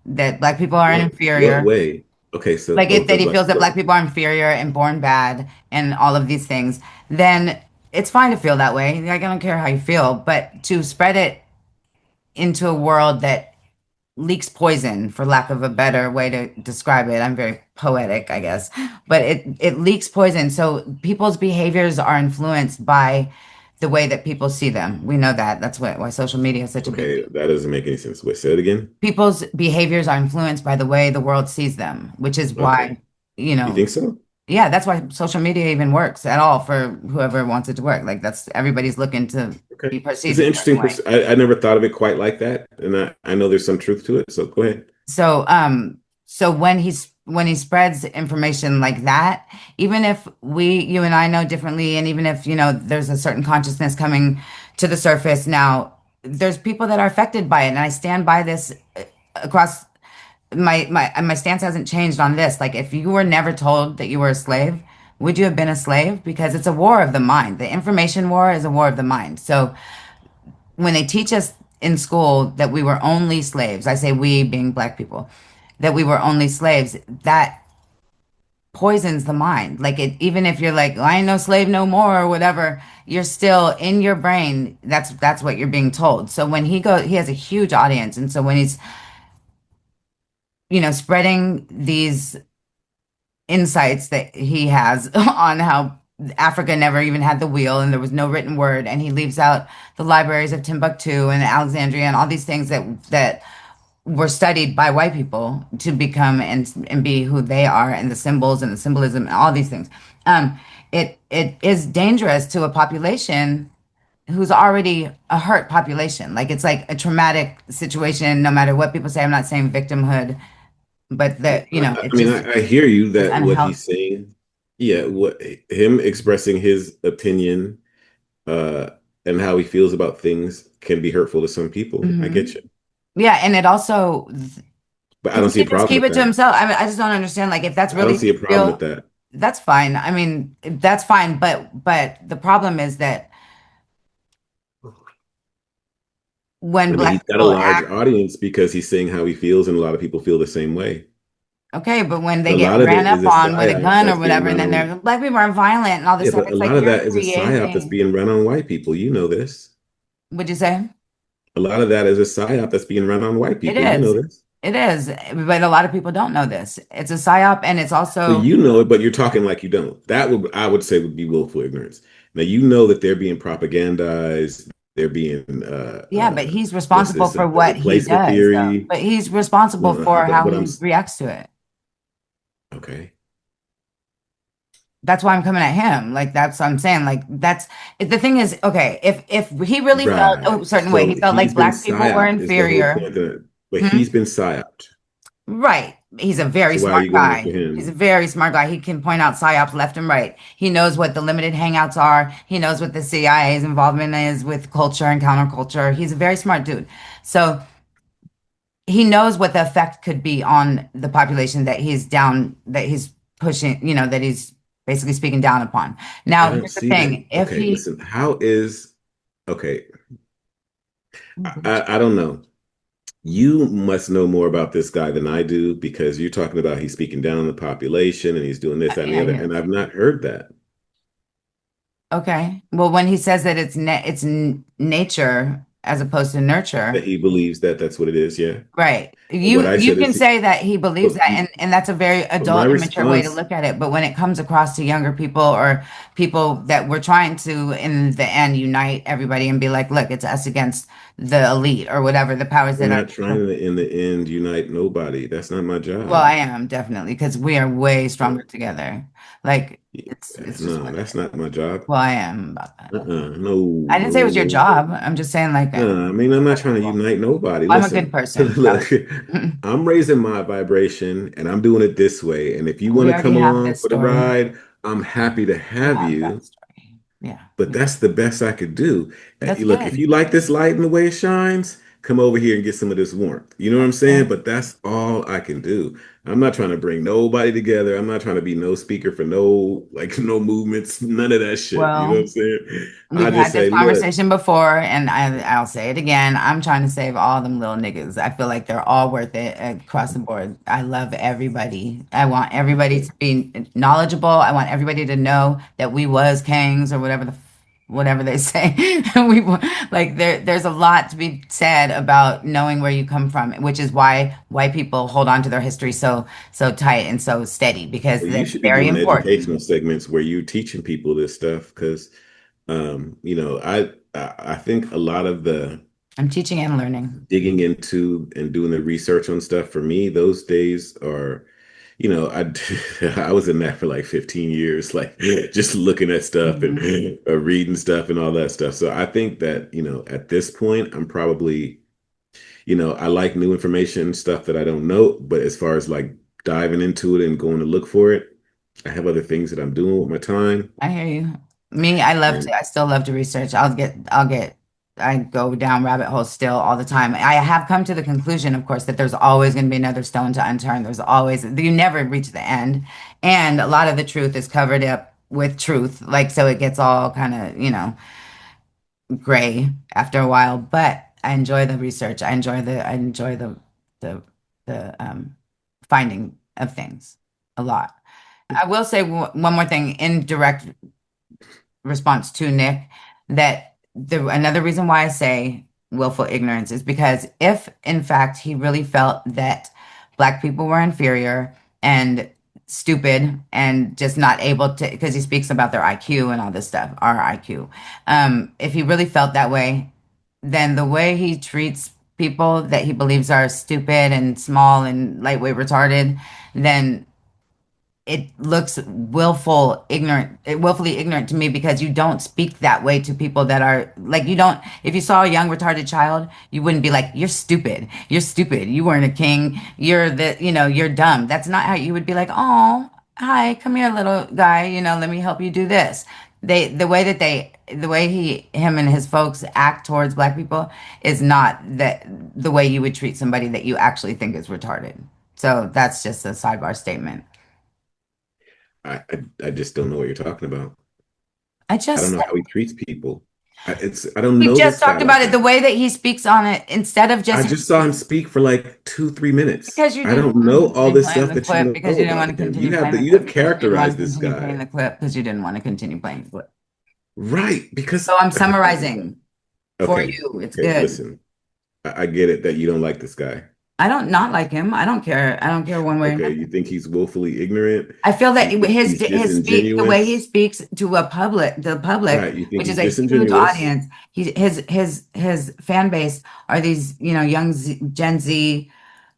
that black people are What inferior, way? Okay, so like if that he feels that black but people are inferior and born bad and all of these things, then it's fine to feel that way. Like, I don't care how you feel, but to spread it into a world that leaks poison, for lack of a better way to describe it. I'm very poetic, I guess, but it leaks poison. So people's behaviors are influenced by the way that people see them. We know that. That's why social media is such a big okay, deal. that doesn't make any sense. Wait, say it again. People's behaviors are influenced by the way the world sees them, which is Okay. why, you You know, think so? yeah, that's why social media even works at all for whoever wants it to work. Like, that's everybody's looking to Okay. be It's perceived an a certain interesting way. I never thought of it quite like that. And I know there's some truth to it. So go ahead. So when he spreads information like that, even if you and I know differently, and even if, there's a certain consciousness coming to the surface now, there's people that are affected by it. And I stand by this across my stance hasn't changed on this. Like, if you were never told that you were a slave, would you have been a slave? Because it's a war of the mind. The information war is a war of the mind. So when they teach us in school that we were only slaves, I say we being black people, that we were only slaves, that poisons the mind. Like, even if you're like, I ain't no slave no more or whatever, you're still in your brain. That's what you're being told. So when he has a huge audience, and so when he's spreading these insights that he has on how Africa never even had the wheel and there was no written word, and he leaves out the libraries of Timbuktu and Alexandria and all these things that were studied by white people to become and be who they are, and the symbols and the symbolism and all these things. It is dangerous to a population who's already a hurt population. Like, it's like a traumatic situation, no matter what people say. I'm not saying victimhood, but I it mean, just I hear you is that what unhealthy. he's saying, yeah, what him expressing his opinion, uh, and how he feels about things can be hurtful to some people. I Hmm. get you, Yeah, and it also, but I he don't see a can just problem keep with it to that. himself. I mean, I just don't understand. Like, if that's I don't really see a problem with real, that. that's fine. I mean, that's fine. But the problem is that when I mean, black he's got a people large act, audience because he's saying how he feels, and a lot of people feel the same way. okay, but when they But a get lot of ran it is up a on with a psyop gun or that's being whatever, and run then on. they're black people are violent and all this Yeah, stuff, but a it's like lot of you're that is a psyop that's creating. being run on white people. You know this. Would you say? A lot of that is a psyop that's being run on white It people. You know is. this. It is. But a lot of people don't know this. It's a psyop, and it's But also, you know it, but you're talking like you don't. That would I would say would be willful ignorance. Now you know that they're being propagandized. They're being yeah, but he's what's responsible this for what he replacement does, though. theory? But he's responsible No, for how but I'm he reacts to it. okay. That's why I'm coming at him. Like, that's what I'm saying. Like, the thing is, okay, if he really felt a Right. certain way, So he felt he's like been black people were psyoped is the whole inferior. point of it. But Hmm? he's been psyoped. Right. He's a very So why are smart you going after guy. He's a him? very smart guy. He can point out psyops left and right. He knows what the limited hangouts are. He knows what the CIA's involvement is with culture and counterculture. He's a very smart dude. So he knows what the effect could be on the population that he's pushing, that he's basically speaking down upon. I Now, don't here's the see that. thing. If Okay, he, listen, how is okay. I don't know. You must know more about this guy than I do because you're talking about he's speaking down on the population and he's doing this, that, and the yeah, other, yeah. and I've not heard that. Okay. Well, when he says that it's nature as opposed to That nurture, he believes that that's what it is. Yeah. right. And what You I you said can is, say that he believes but, that, and that's a very but my adult, immature way to response, look at it. But when it comes across to younger people, or people that we're trying to, in the end, unite everybody and be like, look, it's us against the elite or whatever, the powers we're that not are. trying to, in the end, unite nobody. That's not my Well, I job. am definitely, because we are way stronger together. Like, It's just No, what it that's is. not my job. Well, I am about that. No, I didn't say it no, was your no. job. I'm just saying, like, No, I mean, I'm not trying to unite nobody. I'm a good Listen, person. look, I'm raising my vibration and I'm doing it this way. And if you want We to already come have along this for the story. ride, I'm happy to We have have that you. story. Yeah, But that's the best I could do. that's Look, if good. you like this light and the way it shines, come over here and get some of this warmth. You know what I'm That's saying? good. But that's all I can do. I'm not trying to bring nobody together. I'm not trying to be no speaker for no like no movements, none of that shit. You know what Well, I'm saying? I we've just had this say, look, conversation before, and I'll say it again. I'm trying to save all them little niggas. I feel like they're all worth it across the board. I love everybody. I want everybody to be knowledgeable. I want everybody to know that we was kings or whatever they say. Like there's a lot to be said about knowing where you come from, which is why white people hold on to their history so tight and so steady because well, you that's should be very doing important. educational segments where you're teaching people this stuff because I think a lot of the I'm teaching and learning. digging into and doing the research on stuff for me, those days are, I I was in that for like 15 years, like just looking at stuff and Mhm. reading stuff and all that stuff. So I think that, at this point, I'm probably, I like new information, stuff that I don't know, but as far as like diving into it and going to look for it, I have other things that I'm doing with my time. I hear you. Me, I love to. And I still love to research. I go down rabbit holes still all the time. I have come to the conclusion, of course, that there's always going to be another stone to unturned. You never reach the end. And a lot of the truth is covered up with truth. Like, so it gets all kind of, gray after a while, but I enjoy the research. I enjoy the finding of things a lot. I will say one more thing in direct response to Nick that another reason why I say willful ignorance is because if in fact he really felt that black people were inferior and stupid and just not able to, because he speaks about their IQ and all this stuff, our IQ. If he really felt that way, then the way he treats people that he believes are stupid and small and lightweight retarded, then it looks willfully ignorant to me because you don't speak that way to people that are like you don't if you saw a young retarded child you wouldn't be like you're stupid you weren't a king you're dumb. That's not how you would be like, oh, hi, come here, little guy, let me help you do this. The way him and his folks act towards black people is not the way you would treat somebody that you actually think is retarded. So that's just a sidebar statement. I just don't know what you're talking about. I I don't just know how he treats people. I don't We know just this guy talked like about it, the that. way that he speaks on it, instead of I just just saw him speak for like 2, 3 minutes. because you I didn't don't want to know all continue this playing stuff the that you clip because know you didn't want about to him. continue playing the You clip have because you didn't want characterized to this continue playing guy. the clip because you didn't want to continue playing the clip. Right, So because I'm summarizing for okay, you. It's okay, good. listen. I get it that you don't like this guy. I don't not like him. I don't care. I don't care one way or Okay, another. you think he's woefully ignorant? I feel that You think his he's his speak the way he disingenuous? speaks to the public, Right, you think which is he's a huge disingenuous? audience. His fan base are these Gen Z,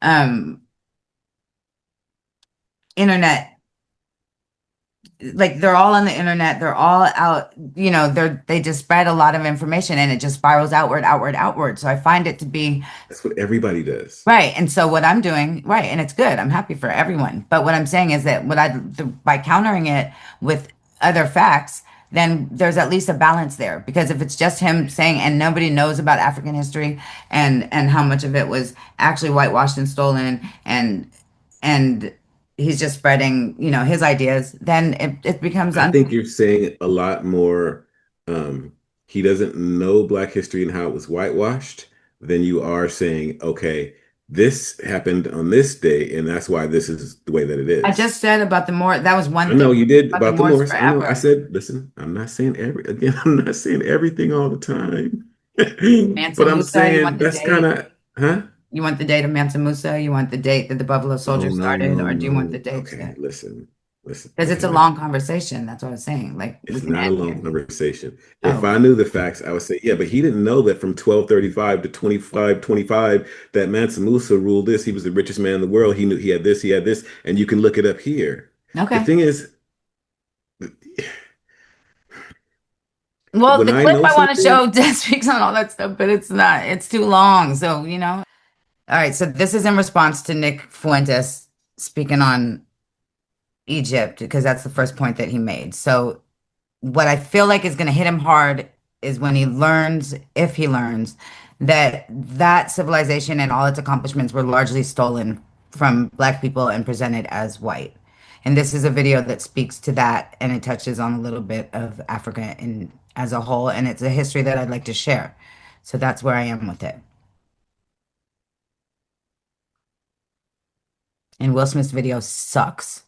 um, internet, like they're all on the internet, they're all out, they just spread a lot of information and it just spirals outward. So I find it to be That's what everybody does. right. And so what I'm doing, right, and it's good, I'm happy for everyone, but what I'm saying is that by countering it with other facts, then there's at least a balance there, because if it's just him saying and nobody knows about African history and how much of it was actually whitewashed and stolen, and he's just spreading, his ideas, then it becomes I think you're saying a lot more. Um, he doesn't know Black history and how it was whitewashed than you are saying, okay, this happened on this day, and that's why this is the way that it I is. just said about the Moor. That was I one thing know you did about the about the Moors Morse. I know. I forever. said, listen, I'm not saying again, I'm not saying everything all the time. Mansa But I'm Musa, you saying want the that's kind date? of, huh? You want the date of Mansa Musa? You want the date that the Buffalo No, Soldiers no, started, no, or do you want the no. dates Okay, that? listen, listen. Because it's Okay, a long listen. conversation. That's what I was saying. Like we It's can not a end long here. conversation. If Oh, I knew the facts, I would say, yeah, but he didn't know that from 1235 to 2525 that Mansa Musa ruled this. He was the richest man in the world. He knew he had this, and you can look it up here. The okay. thing is, Well, when the I clip know I want to something, show speaks on all that stuff, but it's not. It's too long. So, All right. So this is in response to Nick Fuentes speaking on Egypt, because that's the first point that he made. So what I feel like is going to hit him hard is when he learns, if he learns, that that civilization and all its accomplishments were largely stolen from Black people and presented as white. And this is a video that speaks to that, and it touches on a little bit of Africa as a whole, and it's a history that I'd like to share. So that's where I am with it. And Will Smith's video sucks.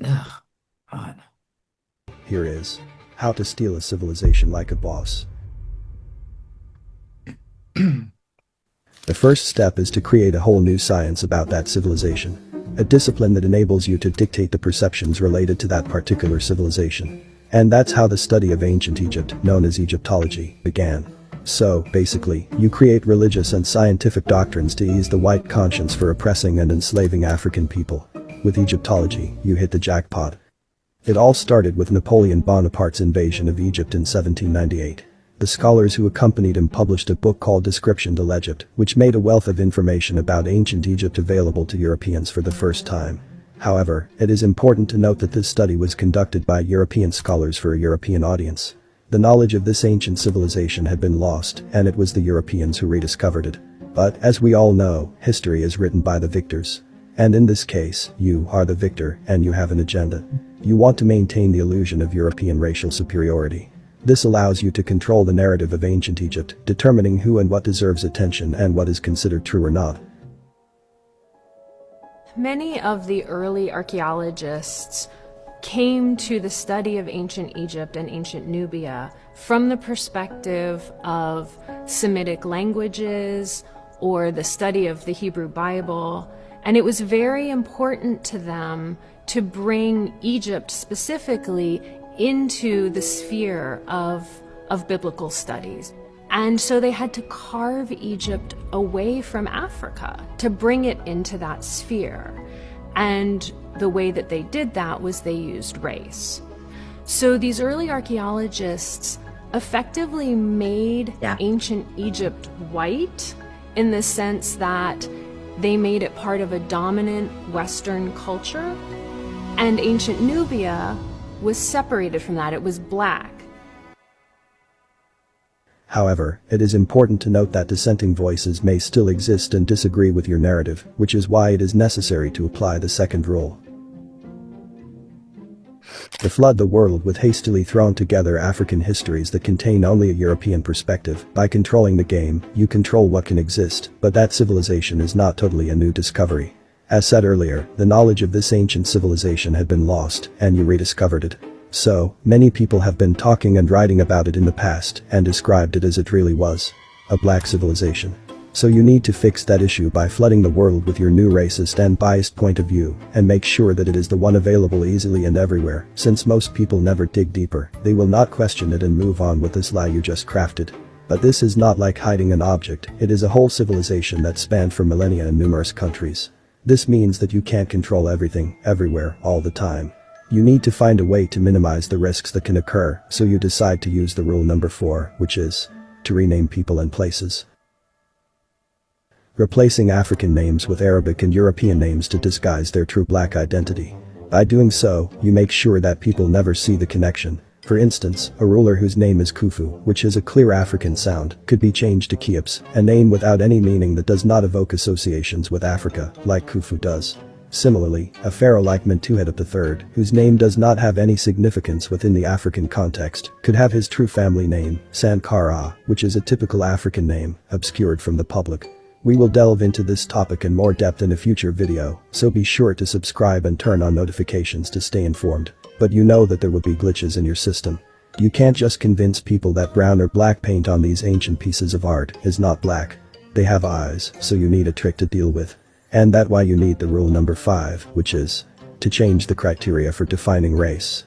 Ugh, God. Here is how to steal a civilization like a boss. The first step is to create a whole new science about that civilization, a discipline that enables you to dictate the perceptions related to that particular civilization. And that's how the study of ancient Egypt, known as Egyptology, began. So, basically, you create religious and scientific doctrines to ease the white conscience for oppressing and enslaving African people. With Egyptology, you hit the jackpot. It all started with Napoleon Bonaparte's invasion of Egypt in 1798. The scholars who accompanied him published a book called Description de l'Egypte, which made a wealth of information about ancient Egypt available to Europeans for the first time. However, it is important to note that this study was conducted by European scholars for a European audience. The knowledge of this ancient civilization had been lost, and it was the Europeans who rediscovered it. But, as we all know, history is written by the victors. And in this case, you are the victor, and you have an agenda. You want to maintain the illusion of European racial superiority. This allows you to control the narrative of ancient Egypt, determining who and what deserves attention and what is considered true or not. Many of the early archaeologists came to the study of ancient Egypt and ancient Nubia from the perspective of Semitic languages or the study of the Hebrew Bible, and it was very important to them to bring Egypt specifically into the sphere of biblical studies. And so they had to carve Egypt away from Africa to bring it into that sphere. And the way that they did that was they used race. So these early archaeologists effectively made ancient Egypt white in the sense that they made it part of a dominant Western culture, and ancient Nubia was separated from that. It was black. However, it is important to note that dissenting voices may still exist and disagree with your narrative, which is why it is necessary to apply the second rule. To flood the world with hastily thrown together African histories that contain only a European perspective, by controlling the game, you control what can exist, but that civilization is not totally a new discovery. As said earlier, the knowledge of this ancient civilization had been lost, and you rediscovered it. So, many people have been talking and writing about it in the past, and described it as it really was. A black civilization. So you need to fix that issue by flooding the world with your new racist and biased point of view, and make sure that it is the one available easily and everywhere. Since most people never dig deeper, they will not question it and move on with this lie you just crafted. But this is not like hiding an object, it is a whole civilization that spanned for millennia in numerous countries. This means that you can't control everything, everywhere, all the time. You need to find a way to minimize the risks that can occur, so you decide to use the rule number 4, which is to rename people and places. Replacing African names with Arabic and European names to disguise their true black identity. By doing so, you make sure that people never see the connection. For instance, a ruler whose name is Khufu, which has a clear African sound, could be changed to Cheops, a name without any meaning that does not evoke associations with Africa, like Khufu does. Similarly, a pharaoh like Mentuhotep III, whose name does not have any significance within the African context, could have his true family name, Sankara, which is a typical African name, obscured from the public. We will delve into this topic in more depth in a future video, so be sure to subscribe and turn on notifications to stay informed. But you know that there will be glitches in your system. You can't just convince people that brown or black paint on these ancient pieces of art is not black. They have eyes, so you need a trick to deal with. And that's why you need the rule number 5, which is to change the criteria for defining race.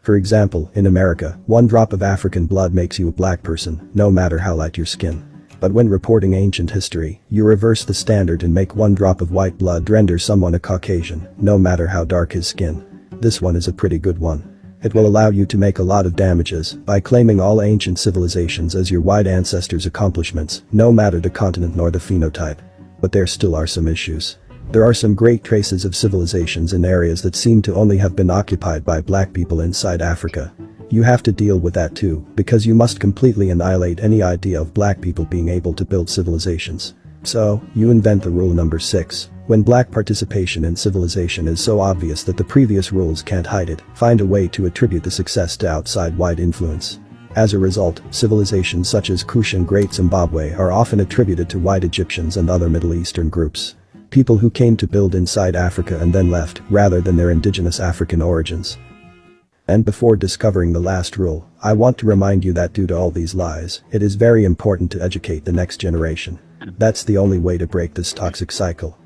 For example, in America, 1 drop of African blood makes you a black person, no matter how light your skin. But when reporting ancient history, you reverse the standard and make 1 drop of white blood render someone a Caucasian, no matter how dark his skin. This one is a pretty good one. It will allow you to make a lot of damages by claiming all ancient civilizations as your white ancestors' accomplishments, no matter the continent nor the phenotype. But there still are some issues. There are some great traces of civilizations in areas that seem to only have been occupied by black people inside Africa. You have to deal with that too, because you must completely annihilate any idea of black people being able to build civilizations. So, you invent the rule number 6. When black participation in civilization is so obvious that the previous rules can't hide it, find a way to attribute the success to outside white influence. As a result, civilizations such as Kush and Great Zimbabwe are often attributed to white Egyptians and other Middle Eastern groups. People who came to build inside Africa and then left, rather than their indigenous African origins. And before discovering the last rule, I want to remind you that due to all these lies, it is very important to educate the next generation. That's the only way to break this toxic cycle.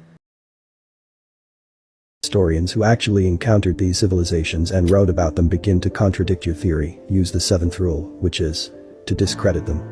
Historians who actually encountered these civilizations and wrote about them begin to contradict your theory, use the 7th rule, which is to discredit them.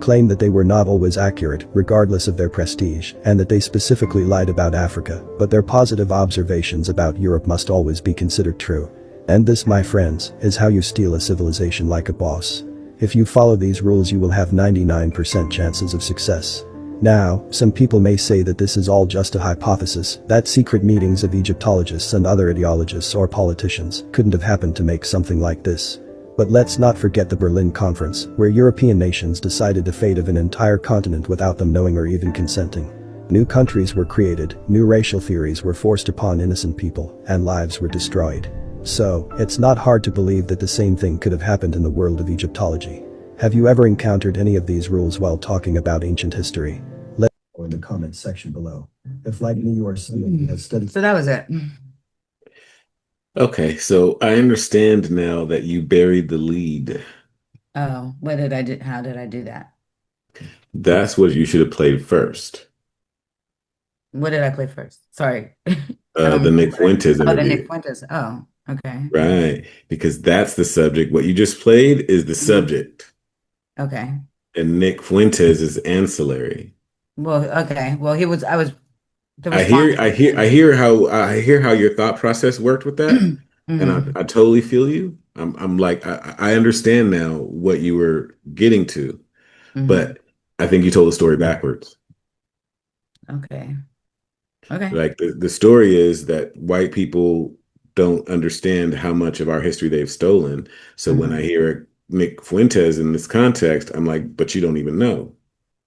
Claim that they were not always accurate, regardless of their prestige, and that they specifically lied about Africa, but their positive observations about Europe must always be considered true. And this, my friends, is how you steal a civilization like a boss. If you follow these rules, you will have 99% chances of success. Now, some people may say that this is all just a hypothesis, that secret meetings of Egyptologists and other ideologists or politicians couldn't have happened to make something like this. But let's not forget the Berlin Conference, where European nations decided the fate of an entire continent without them knowing or even consenting. New countries were created, new racial theories were forced upon innocent people, and lives were destroyed. So, it's not hard to believe that the same thing could have happened in the world of Egyptology. Have you ever encountered any of these rules while talking about ancient history? Let me know in the comments section below. If like me you are someone who has studied. So that was it. Okay, so I understand now that you buried the lead. Oh, what did I do? How did I do that? That's what you should have played first. What did I play first? Sorry. The Nick Fuentes Oh, the interview. Nick Fuentes. Oh, okay. Right, because that's the subject. What you just played is the subject. Okay. And Nick Fuentes is ancillary. Well, okay. Well, I was the I response. hear how your thought process worked with that. And I totally feel you. I'm like, I understand now what you were getting to, but I think you told the story backwards. Okay. Okay. Like the story is that white people don't understand how much of our history they've stolen. So when I hear Nick Fuentes in this context, I'm like, but you don't even know.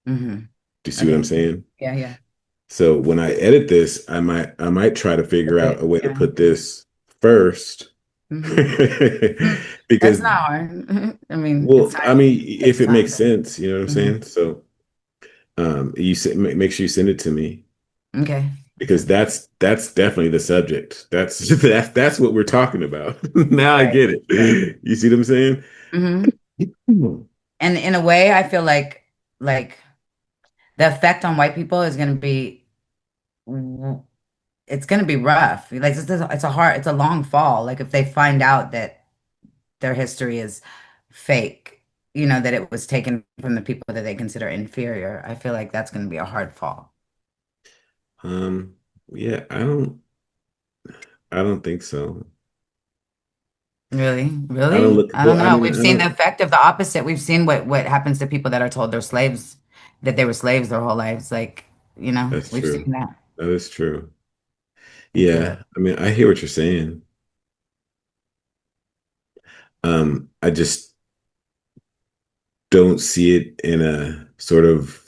Do you see what I'm saying? Yeah, yeah. So when I edit this, I might try to figure out a way to put this first. Because that's not hard. I mean, well, I mean, if it makes time. sense, you know what I'm saying? So you make sure you send it to me. Okay. Because that's definitely the subject. That's what we're talking about. Now I get it. You see what I'm saying? And in a way, I feel like the effect on white people is going to be, it's going to be rough. Like it's a long fall. Like if they find out that their history is fake, that it was taken from the people that they consider inferior, I feel like that's going to be a hard fall. Yeah, I don't think so. Really? I don't Well, I know. mean, We've seen the effect of the opposite. We've seen what happens to people that are told they're slaves, that they were slaves their whole lives. Like, that's we've true. seen that. That is true. Yeah, I mean, I hear what you're saying. I just don't see it in a sort of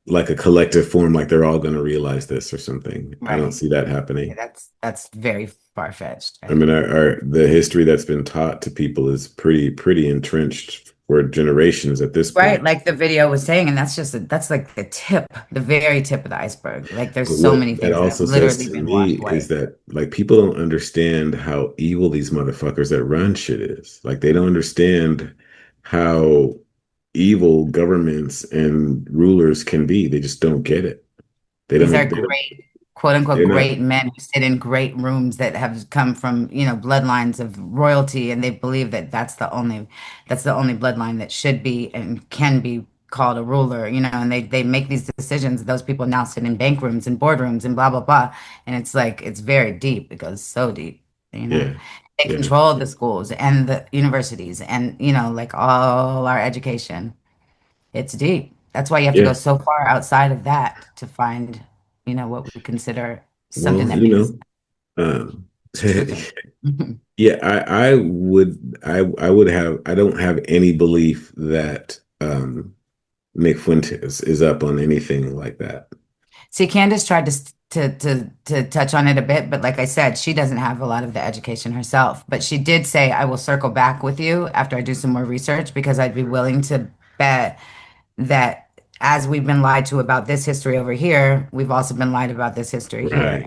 like a collective form, like they're all going to realize this or something. I don't see that happening. That's very far-fetched. I mean, the history that's been taught to people is pretty entrenched for generations at this point. Right, like the video was saying, and that's like the very tip of the iceberg. Like there's But so what many that things that have also says literally to been me washed away. is that like people don't understand how evil these motherfuckers that run shit is. Like they don't understand how evil governments and rulers can be. They just don't get it. These are great, quote unquote, they're not. great men who sit in great rooms that have come from, bloodlines of royalty, and they believe that that's the only bloodline that should be and can be called a ruler, and they make these decisions. Those people now sit in bank rooms and boardrooms and blah, blah, blah. And it's like, it's very deep. It goes so deep. you know. Yeah. They Yeah. control the schools and the universities and, like all our education. It's deep. That's why you have to go Yeah. so far outside of that to find, what we consider something Well, that makes um, truth in it. yeah, I don't have any belief that Nick Fuentes is up on anything like that. See, Candace tried to touch on it a bit, but like I said, she doesn't have a lot of the education herself. But she did say, I will circle back with you after I do some more research because I'd be willing to bet that as we've been lied to about this history over here, we've also been lied about this history here. Right.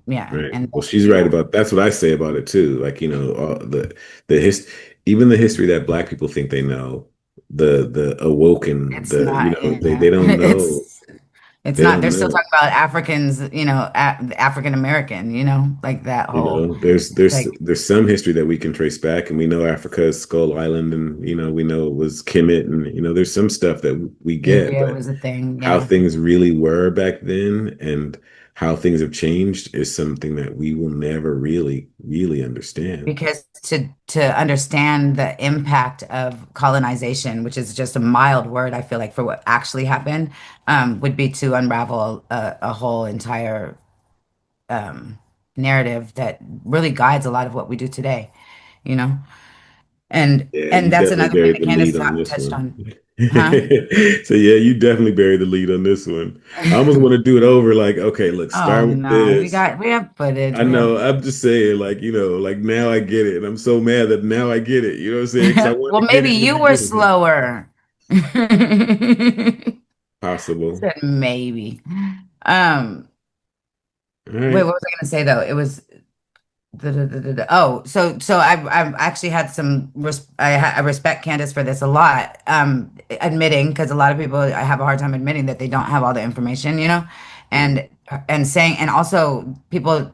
Yeah. Right. And Well, she's right about that's what I say about it too. Like, all the even the history that Black people think they know, the awoken, it's not, they don't know. it's They not, don't they're still know. talking about Africans, African American, like that whole, like, There's some history that we can trace back, and we know Africa is Skull Island, and we know it was Kemet, and there's some stuff that we get, Nubia but was a thing. how Yeah. things really were back then and how things have changed is something that we will never really understand. Because to understand the impact of colonization, which is just a mild word, I feel like for what actually happened, would be to unravel a whole entire narrative that really guides a lot of what we do today, you know? And Yeah, and you that's definitely another thing buried that the Candace lead on this touched one. on. Huh? So yeah, you definitely buried the lead on this one. I almost want to do it over, like, okay, look, Oh start with no, this. we have footage. I We have know. I'm just saying, like, like now I get it. And I'm so mad that now I get it. You know what I'm saying? Because I wanted well, to get maybe it in the you were beginning. slower. Possible. Said maybe. Um, All wait, right. what was I gonna say though? It was oh, so I've actually had some I respect Candace for this a lot. Admitting because a lot of people I have a hard time admitting that they don't have all the information, Mhm. and saying and also people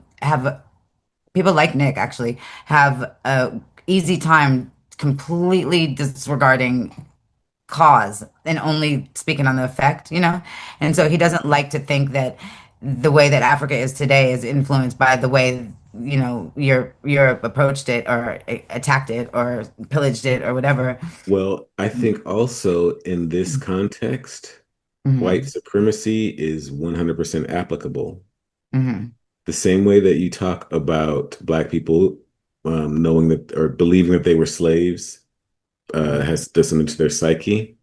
like Nick actually have a easy time completely disregarding cause and only speaking on the effect, And so he doesn't like to think that the way that Africa is today is influenced by the way, Europe approached it or attacked it or pillaged it or whatever. Well, I think also in this context, white Hmm. supremacy is 100% applicable. Hmm. The same way that you talk about Black people knowing that or believing that they were slaves has done something to their psyche.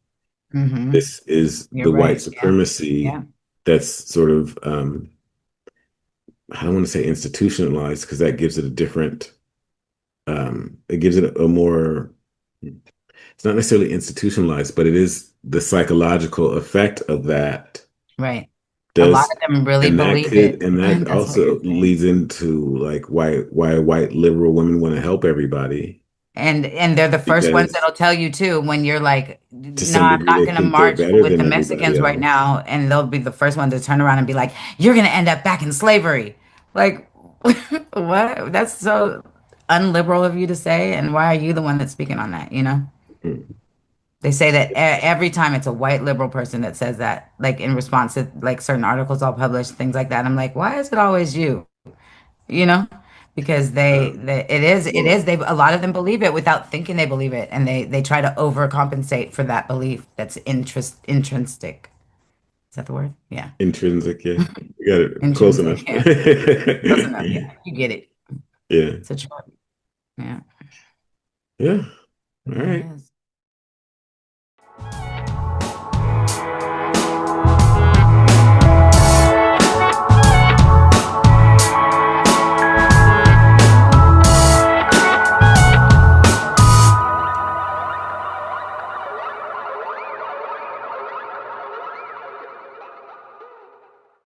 Hmm. This is You're the white right. Yeah. supremacy Yeah. that's sort of, I don't want to say institutionalized because that gives it a different, it gives it a more, it's not necessarily institutionalized, but it is the psychological effect of that Right. A lot does, of them really and that believe it. could, and that That's what you're also saying. leads into like why white liberal women want to help everybody And they're the first ones because that'll tell you too when you're like, to no, some I'm degree not they going to think they're march better with than the everybody Mexicans right else. now, and they'll be the first one to turn around and be like, you're going to end up back in slavery. Like, what? That's so unliberal of you to say. And why are you the one that's speaking on that? Mm. They say that every time it's a white liberal person that says that, like in response to like certain articles I'll publish, things like that. I'm like, why is it always you? you know because Well, they a lot of them believe it without thinking they believe it, and they try to overcompensate for that belief that's intrinsic. Is that the word? Yeah. intrinsic, yeah, you got it close enough. Intrinsic. Yeah. Close enough. Yeah, you get it. Yeah, It's a choice. Yeah. yeah. All Yeah, right. it is.